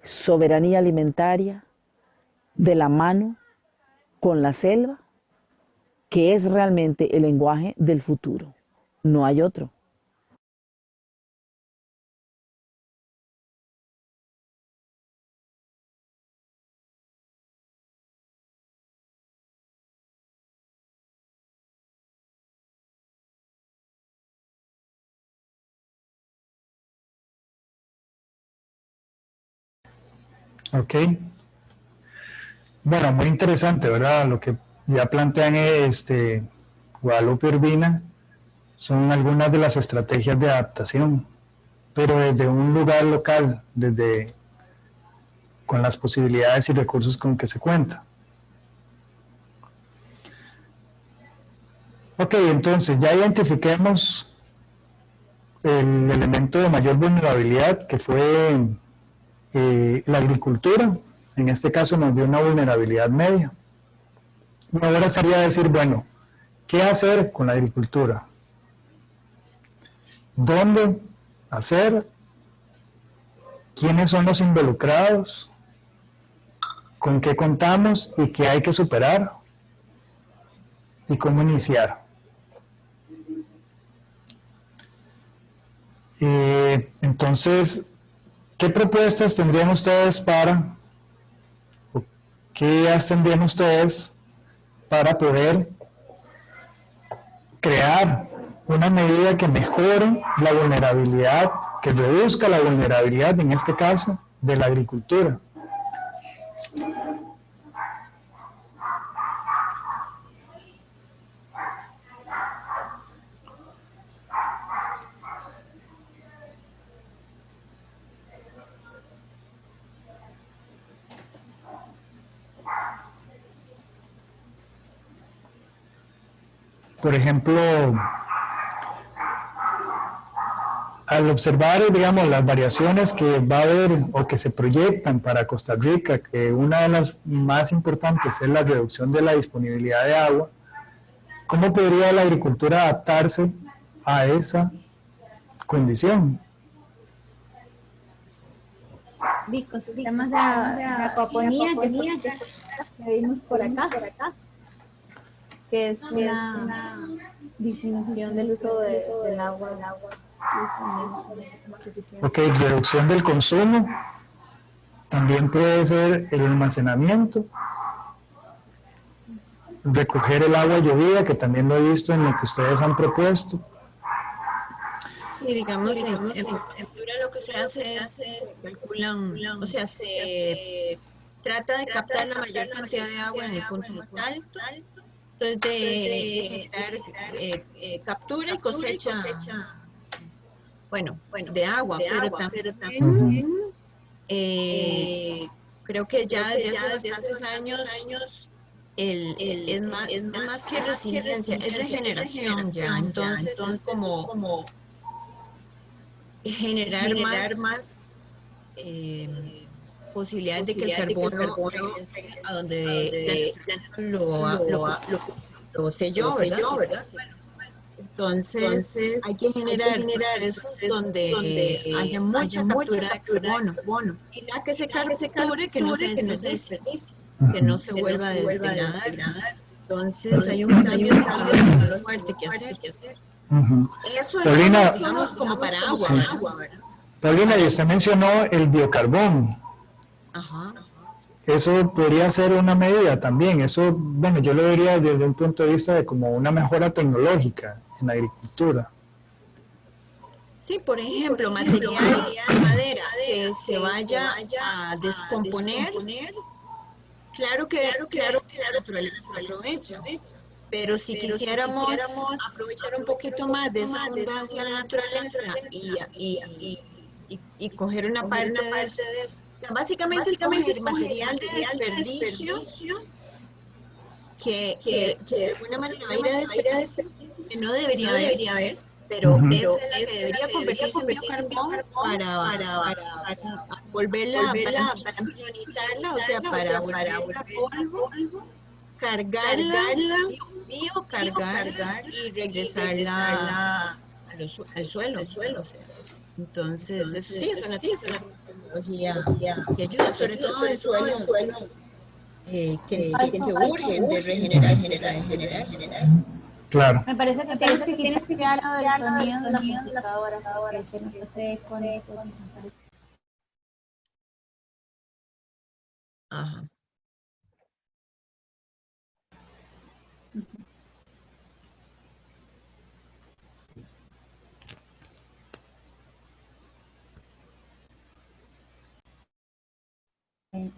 soberanía alimentaria, de la mano con la selva, que es realmente el lenguaje del futuro. No hay otro. Ok. Bueno, muy interesante, ¿verdad? Lo que ya plantean Guadalupe Urbina son algunas de las estrategias de adaptación, pero desde un lugar local, con las posibilidades y recursos con que se cuenta. Ok, entonces ya identifiquemos el elemento de mayor vulnerabilidad que fue la agricultura. En este caso nos dio una vulnerabilidad media. Ahora sería decir, bueno, ¿qué hacer con la agricultura? ¿Dónde hacer? ¿Quiénes son los involucrados? ¿Con qué contamos y qué hay que superar? ¿Y cómo iniciar? Entonces, ¿qué propuestas tendrían ustedes qué ideas tendrían ustedes para poder crear una medida que mejore la vulnerabilidad, que reduzca la vulnerabilidad, en este caso, de la agricultura? Por ejemplo, al observar, digamos, las variaciones que va a haber o que se proyectan para Costa Rica, que una de las más importantes es la reducción de la disponibilidad de agua, ¿cómo podría la agricultura adaptarse a esa condición? Sistemas de acuaponía que vimos por acá, que es una disminución del uso del agua Ok, reducción del consumo. También puede ser el almacenamiento. Recoger el agua llovida, que también lo he visto en lo que ustedes han propuesto. Sí, digamos, en pintura lo que se hace es, se calculan, o sea, se trata de captar la mayor cantidad de agua en el punto más alto, entonces de generar captura y cosecha, bueno, de agua, pero también creo que ya desde hace bastantes años es más que resiliencia, es regeneración ya, entonces es como generar más posibilidades de que el carbono regrese a donde lo selló, ¿verdad? Entonces hay que generar procesos donde haya mucha captura de carbono y la que se capture que no se desperdicie, que no se vuelva a degradar. Entonces hay un cambio fuerte que hacer. Eso es Paulina, digamos, como para agua, sí. ¿verdad? Paulina, y usted mencionó el biocarbón. Ajá. Eso podría ser una medida también. Eso, bueno, yo lo vería desde un punto de vista de como una mejora tecnológica en la agricultura. Sí, por ejemplo, material de madera que se vaya a descomponer. Claro que la naturaleza lo aprovecha. Pero si quisiéramos aprovechar un poquito más de esa abundancia de la naturaleza y coger una parte de eso, básicamente es coger material de desperdicio que de alguna manera va a ir a desperdicio, que no debería haber, pero es la que debería convertirse en biocarbón para volverla, para millonizarla, o sea, para volverla polvo, cargarla, biocargar y regresarla al suelo. O sea. Entonces, eso sí es una tecnología que ayuda, sobre todo en suelos que urgen de regenerar. Claro. Me parece que tienes que crear algo del sonido de la computadora, que se nos hace con eso, me parece. Ajá.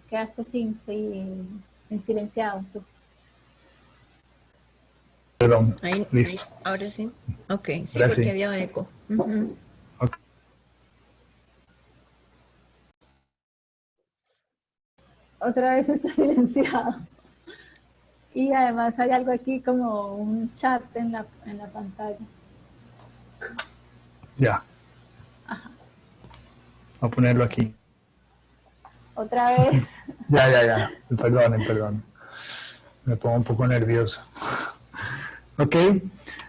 Quedaste en silenciado. Tú. Perdón. Ahí, ahora sí. Ok, sí, Gracias. porque había eco. Uh-huh. Okay. Otra vez está silenciado. Y además hay algo aquí como un chat en la pantalla. Ya. Ajá. Voy a ponerlo aquí. Otra vez. Ya. Perdonen. Me pongo un poco nervioso. Ok.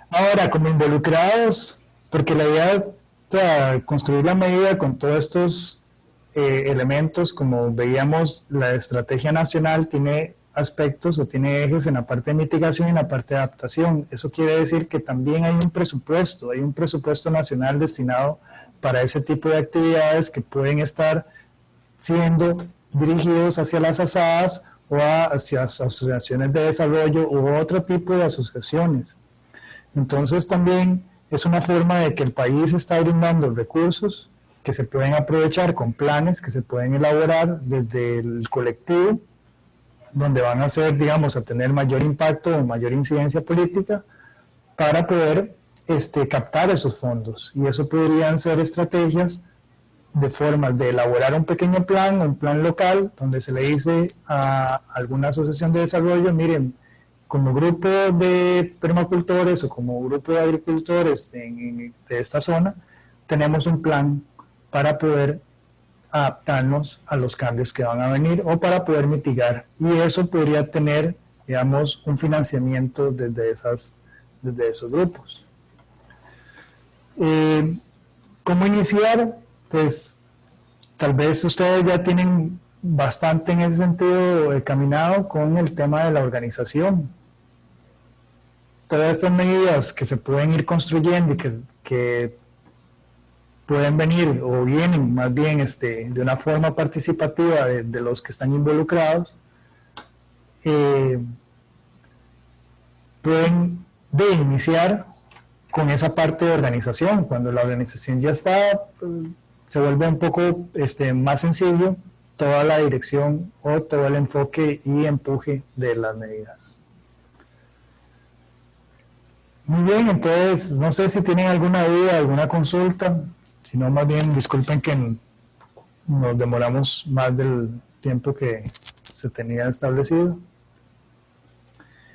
Ahora, como involucrados, porque la idea es construir la medida con todos estos elementos, como veíamos, la estrategia nacional tiene aspectos o tiene ejes en la parte de mitigación y en la parte de adaptación. Eso quiere decir que también hay un presupuesto nacional destinado para ese tipo de actividades que pueden estar siendo dirigidos hacia las asadas o hacia asociaciones de desarrollo u otro tipo de asociaciones. Entonces también es una forma de que el país está brindando recursos que se pueden aprovechar con planes que se pueden elaborar desde el colectivo, donde van a ser, digamos, a tener mayor impacto o mayor incidencia política para poder captar esos fondos. Y eso podrían ser estrategias de formas de elaborar un pequeño plan, un plan local, donde se le dice a alguna asociación de desarrollo, miren, como grupo de permacultores o como grupo de agricultores de esta zona, tenemos un plan para poder adaptarnos a los cambios que van a venir o para poder mitigar. Y eso podría tener, digamos, un financiamiento desde esos grupos. ¿Cómo iniciar? Pues tal vez ustedes ya tienen bastante en ese sentido caminado con el tema de la organización. Todas estas medidas que se pueden ir construyendo y que pueden venir o vienen más bien de una forma participativa de los que están involucrados, pueden iniciar con esa parte de organización. Cuando la organización ya está, se vuelve un poco más sencillo toda la dirección o todo el enfoque y empuje de las medidas. Muy bien, entonces no sé si tienen alguna duda, alguna consulta, si no, más bien disculpen que nos demoramos más del tiempo que se tenía establecido.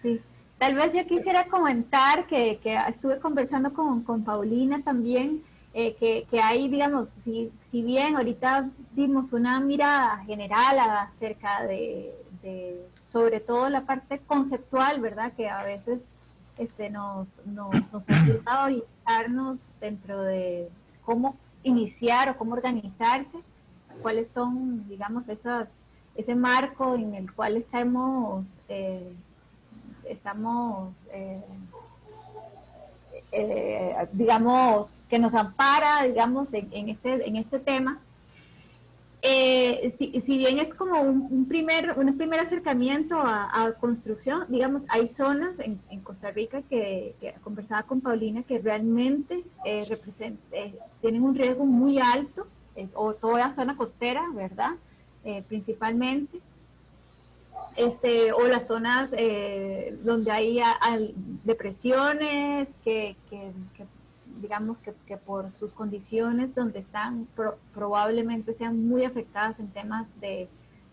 Sí. Tal vez yo quisiera comentar que estuve conversando con Paulina también, que hay, digamos, si bien ahorita dimos una mirada general acerca de sobre todo la parte conceptual, ¿verdad? Que a veces nos ha ayudado a orientarnos dentro de cómo iniciar o cómo organizarse, cuáles son, digamos, ese marco en el cual estamos digamos, que nos ampara, digamos, en este tema. Si bien es como un primer acercamiento a construcción, digamos, hay zonas en Costa Rica que conversaba con Paulina que realmente tienen un riesgo muy alto, o toda la zona costera, ¿verdad? Principalmente. O las zonas donde hay depresiones que digamos que por sus condiciones donde están probablemente sean muy afectadas en temas de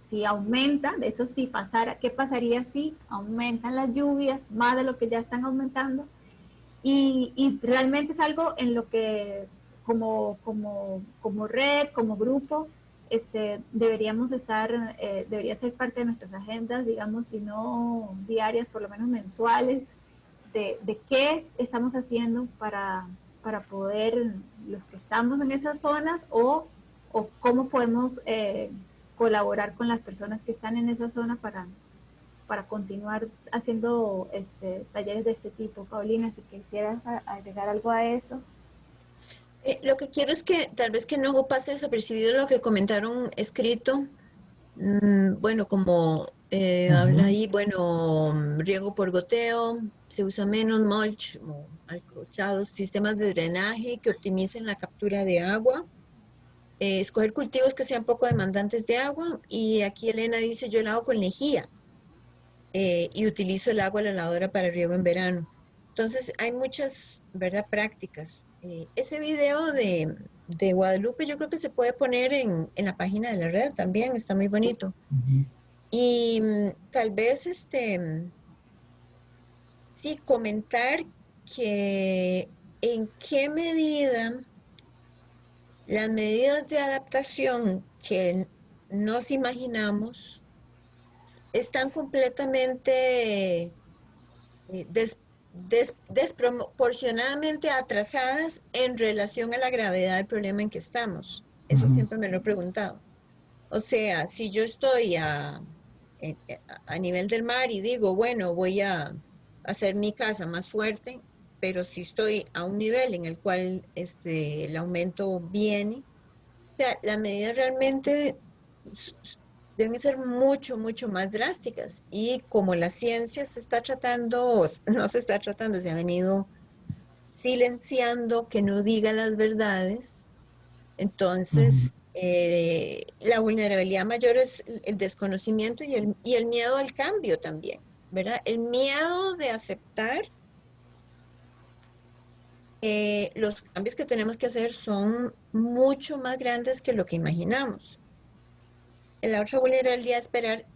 si aumenta, de eso sí pasara, ¿qué pasaría si aumentan las lluvias más de lo que ya están aumentando? Y realmente es algo en lo que como red, como grupo, deberíamos debería ser parte de nuestras agendas, digamos, si no diarias, por lo menos mensuales, de qué estamos haciendo para poder, los que estamos en esas zonas, o cómo podemos colaborar con las personas que están en esa zona para continuar haciendo talleres de este tipo. Paulina, si quisieras agregar algo a eso. Lo que quiero es que tal vez que no pase desapercibido lo que comentaron escrito. Bueno, como habla ahí, bueno, riego por goteo, se usa menos mulch, alcochados, sistemas de drenaje que optimicen la captura de agua, escoger cultivos que sean poco demandantes de agua, y aquí Elena dice, yo lavo con lejía y utilizo el agua de la lavadora para riego en verano. Entonces hay muchas, ¿verdad?, prácticas. Ese video de Guadalupe yo creo que se puede poner en la página de la red también, está muy bonito. Y tal vez sí comentar que en qué medida las medidas de adaptación que nos imaginamos están completamente desproporcionadamente atrasadas en relación a la gravedad del problema en que estamos. Eso siempre me lo he preguntado. O sea, si yo estoy a nivel del mar y digo, bueno, voy a hacer mi casa más fuerte, pero si estoy a un nivel en el cual el aumento viene, o sea, las medidas realmente deben ser mucho, mucho más drásticas. Y como la ciencia se está tratando, no se está tratando, se ha venido silenciando que no diga las verdades, entonces la vulnerabilidad mayor es el desconocimiento y el miedo al cambio también, ¿verdad? El miedo de aceptar los cambios que tenemos que hacer son mucho más grandes que lo que imaginamos. La otra vulnerabilidad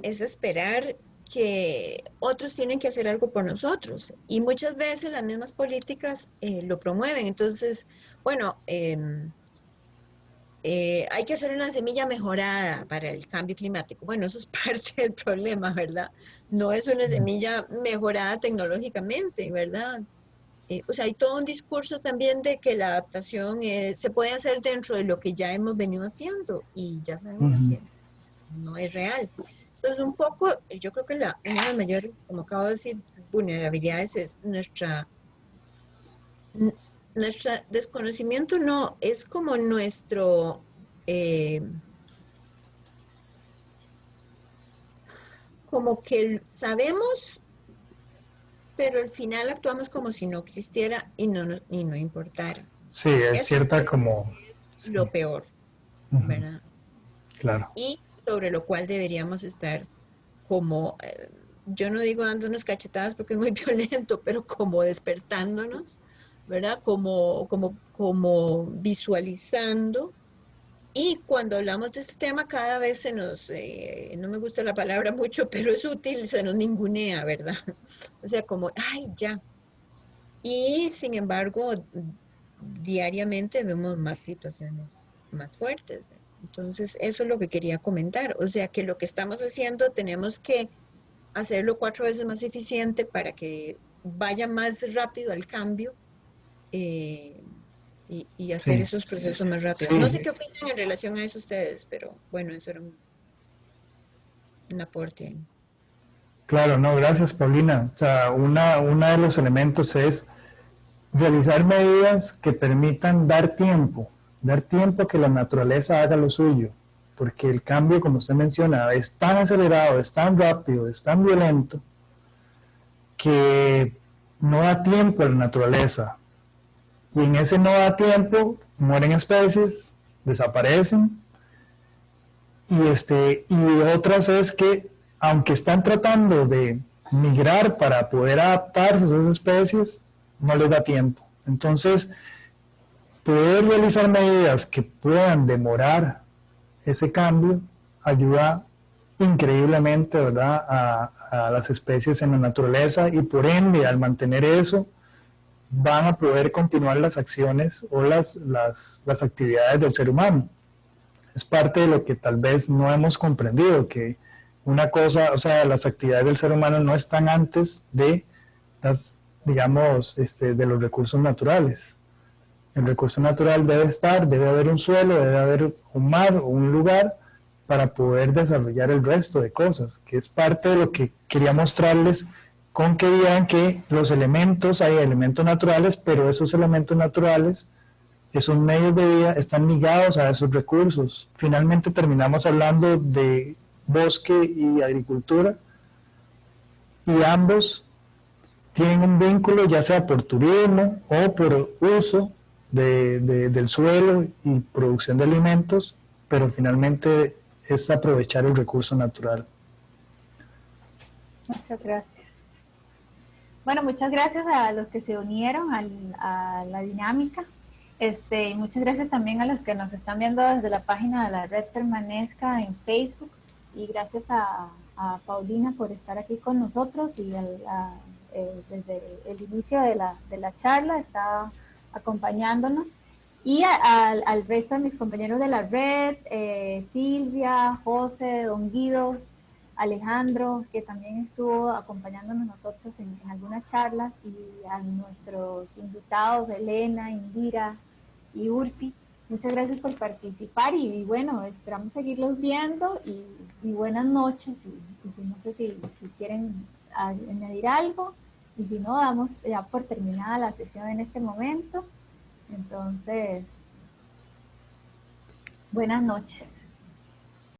es esperar que otros tienen que hacer algo por nosotros, y muchas veces las mismas políticas lo promueven. Entonces, bueno, hay que hacer una semilla mejorada para el cambio climático. Bueno, eso es parte del problema, ¿verdad? No es una semilla mejorada tecnológicamente, ¿verdad? O sea, hay todo un discurso también de que la adaptación se puede hacer dentro de lo que ya hemos venido haciendo, y ya sabemos que no es real. Entonces, un poco, yo creo que una de las mayores, como acabo de decir, vulnerabilidades es nuestro desconocimiento no, es como nuestro... como que sabemos, pero al final actuamos como si no existiera y no importara. Sí, es Eso cierta es como... lo sí, peor, ujú, ¿verdad? claro. Y sobre lo cual deberíamos estar como, yo no digo dándonos cachetadas porque es muy violento, pero como despertándonos, ¿verdad? Como visualizando. Y cuando hablamos de este tema, cada vez se nos, no me gusta la palabra mucho, pero es útil, se nos ningunea, ¿verdad? O sea, como, ay, ya. Y sin embargo, diariamente vemos más situaciones más fuertes, ¿verdad? Entonces, eso es lo que quería comentar. O sea, que lo que estamos haciendo tenemos que hacerlo 4 veces más eficiente para que vaya más rápido al cambio. eh, y hacer Sí, esos procesos más rápidos. No sé sí, qué opinan en relación a eso ustedes, pero bueno, eso era un aporte ahí. claro, no, gracias, Paulina. O sea, una de los elementos es realizar medidas que permitan dar tiempo a que la naturaleza haga lo suyo, porque el cambio, como usted menciona, es tan acelerado, es tan rápido, es tan violento, que no da tiempo a la naturaleza. Y en ese no da tiempo, mueren especies, desaparecen, y otras es que, aunque están tratando de migrar para poder adaptarse a esas especies, no les da tiempo. Entonces, poder realizar medidas que puedan demorar ese cambio ayuda increíblemente, ¿verdad?, a las especies en la naturaleza, y por ende, al mantener eso, van a poder continuar las acciones o las actividades del ser humano. Es parte de lo que tal vez no hemos comprendido, que una cosa, o sea, las actividades del ser humano no están antes de las, digamos, de los recursos naturales. El recurso natural debe estar, debe haber un suelo, debe haber un mar o un lugar para poder desarrollar el resto de cosas, que es parte de lo que quería mostrarles con que vieran que los elementos, hay elementos naturales, pero esos elementos naturales, esos medios de vida están ligados a esos recursos. Finalmente terminamos hablando de bosque y agricultura, y ambos tienen un vínculo ya sea por turismo o por uso del suelo y producción de alimentos, pero finalmente es aprovechar el recurso natural. Muchas gracias. Bueno, muchas gracias a los que se unieron a la dinámica. Muchas gracias también a los que nos están viendo desde la página de la Red Permanezca en Facebook, y gracias a Paulina por estar aquí con nosotros, y desde el inicio de la charla está acompañándonos, y al resto de mis compañeros de la red, Silvia, José, Don Guido, Alejandro, que también estuvo acompañándonos nosotros en algunas charlas, y a nuestros invitados, Elena, Indira y Urpi. Muchas gracias por participar, y bueno, esperamos seguirlos viendo, y buenas noches, y no sé si quieren añadir algo, y si no, damos ya por terminada la sesión en este momento. Entonces, buenas noches.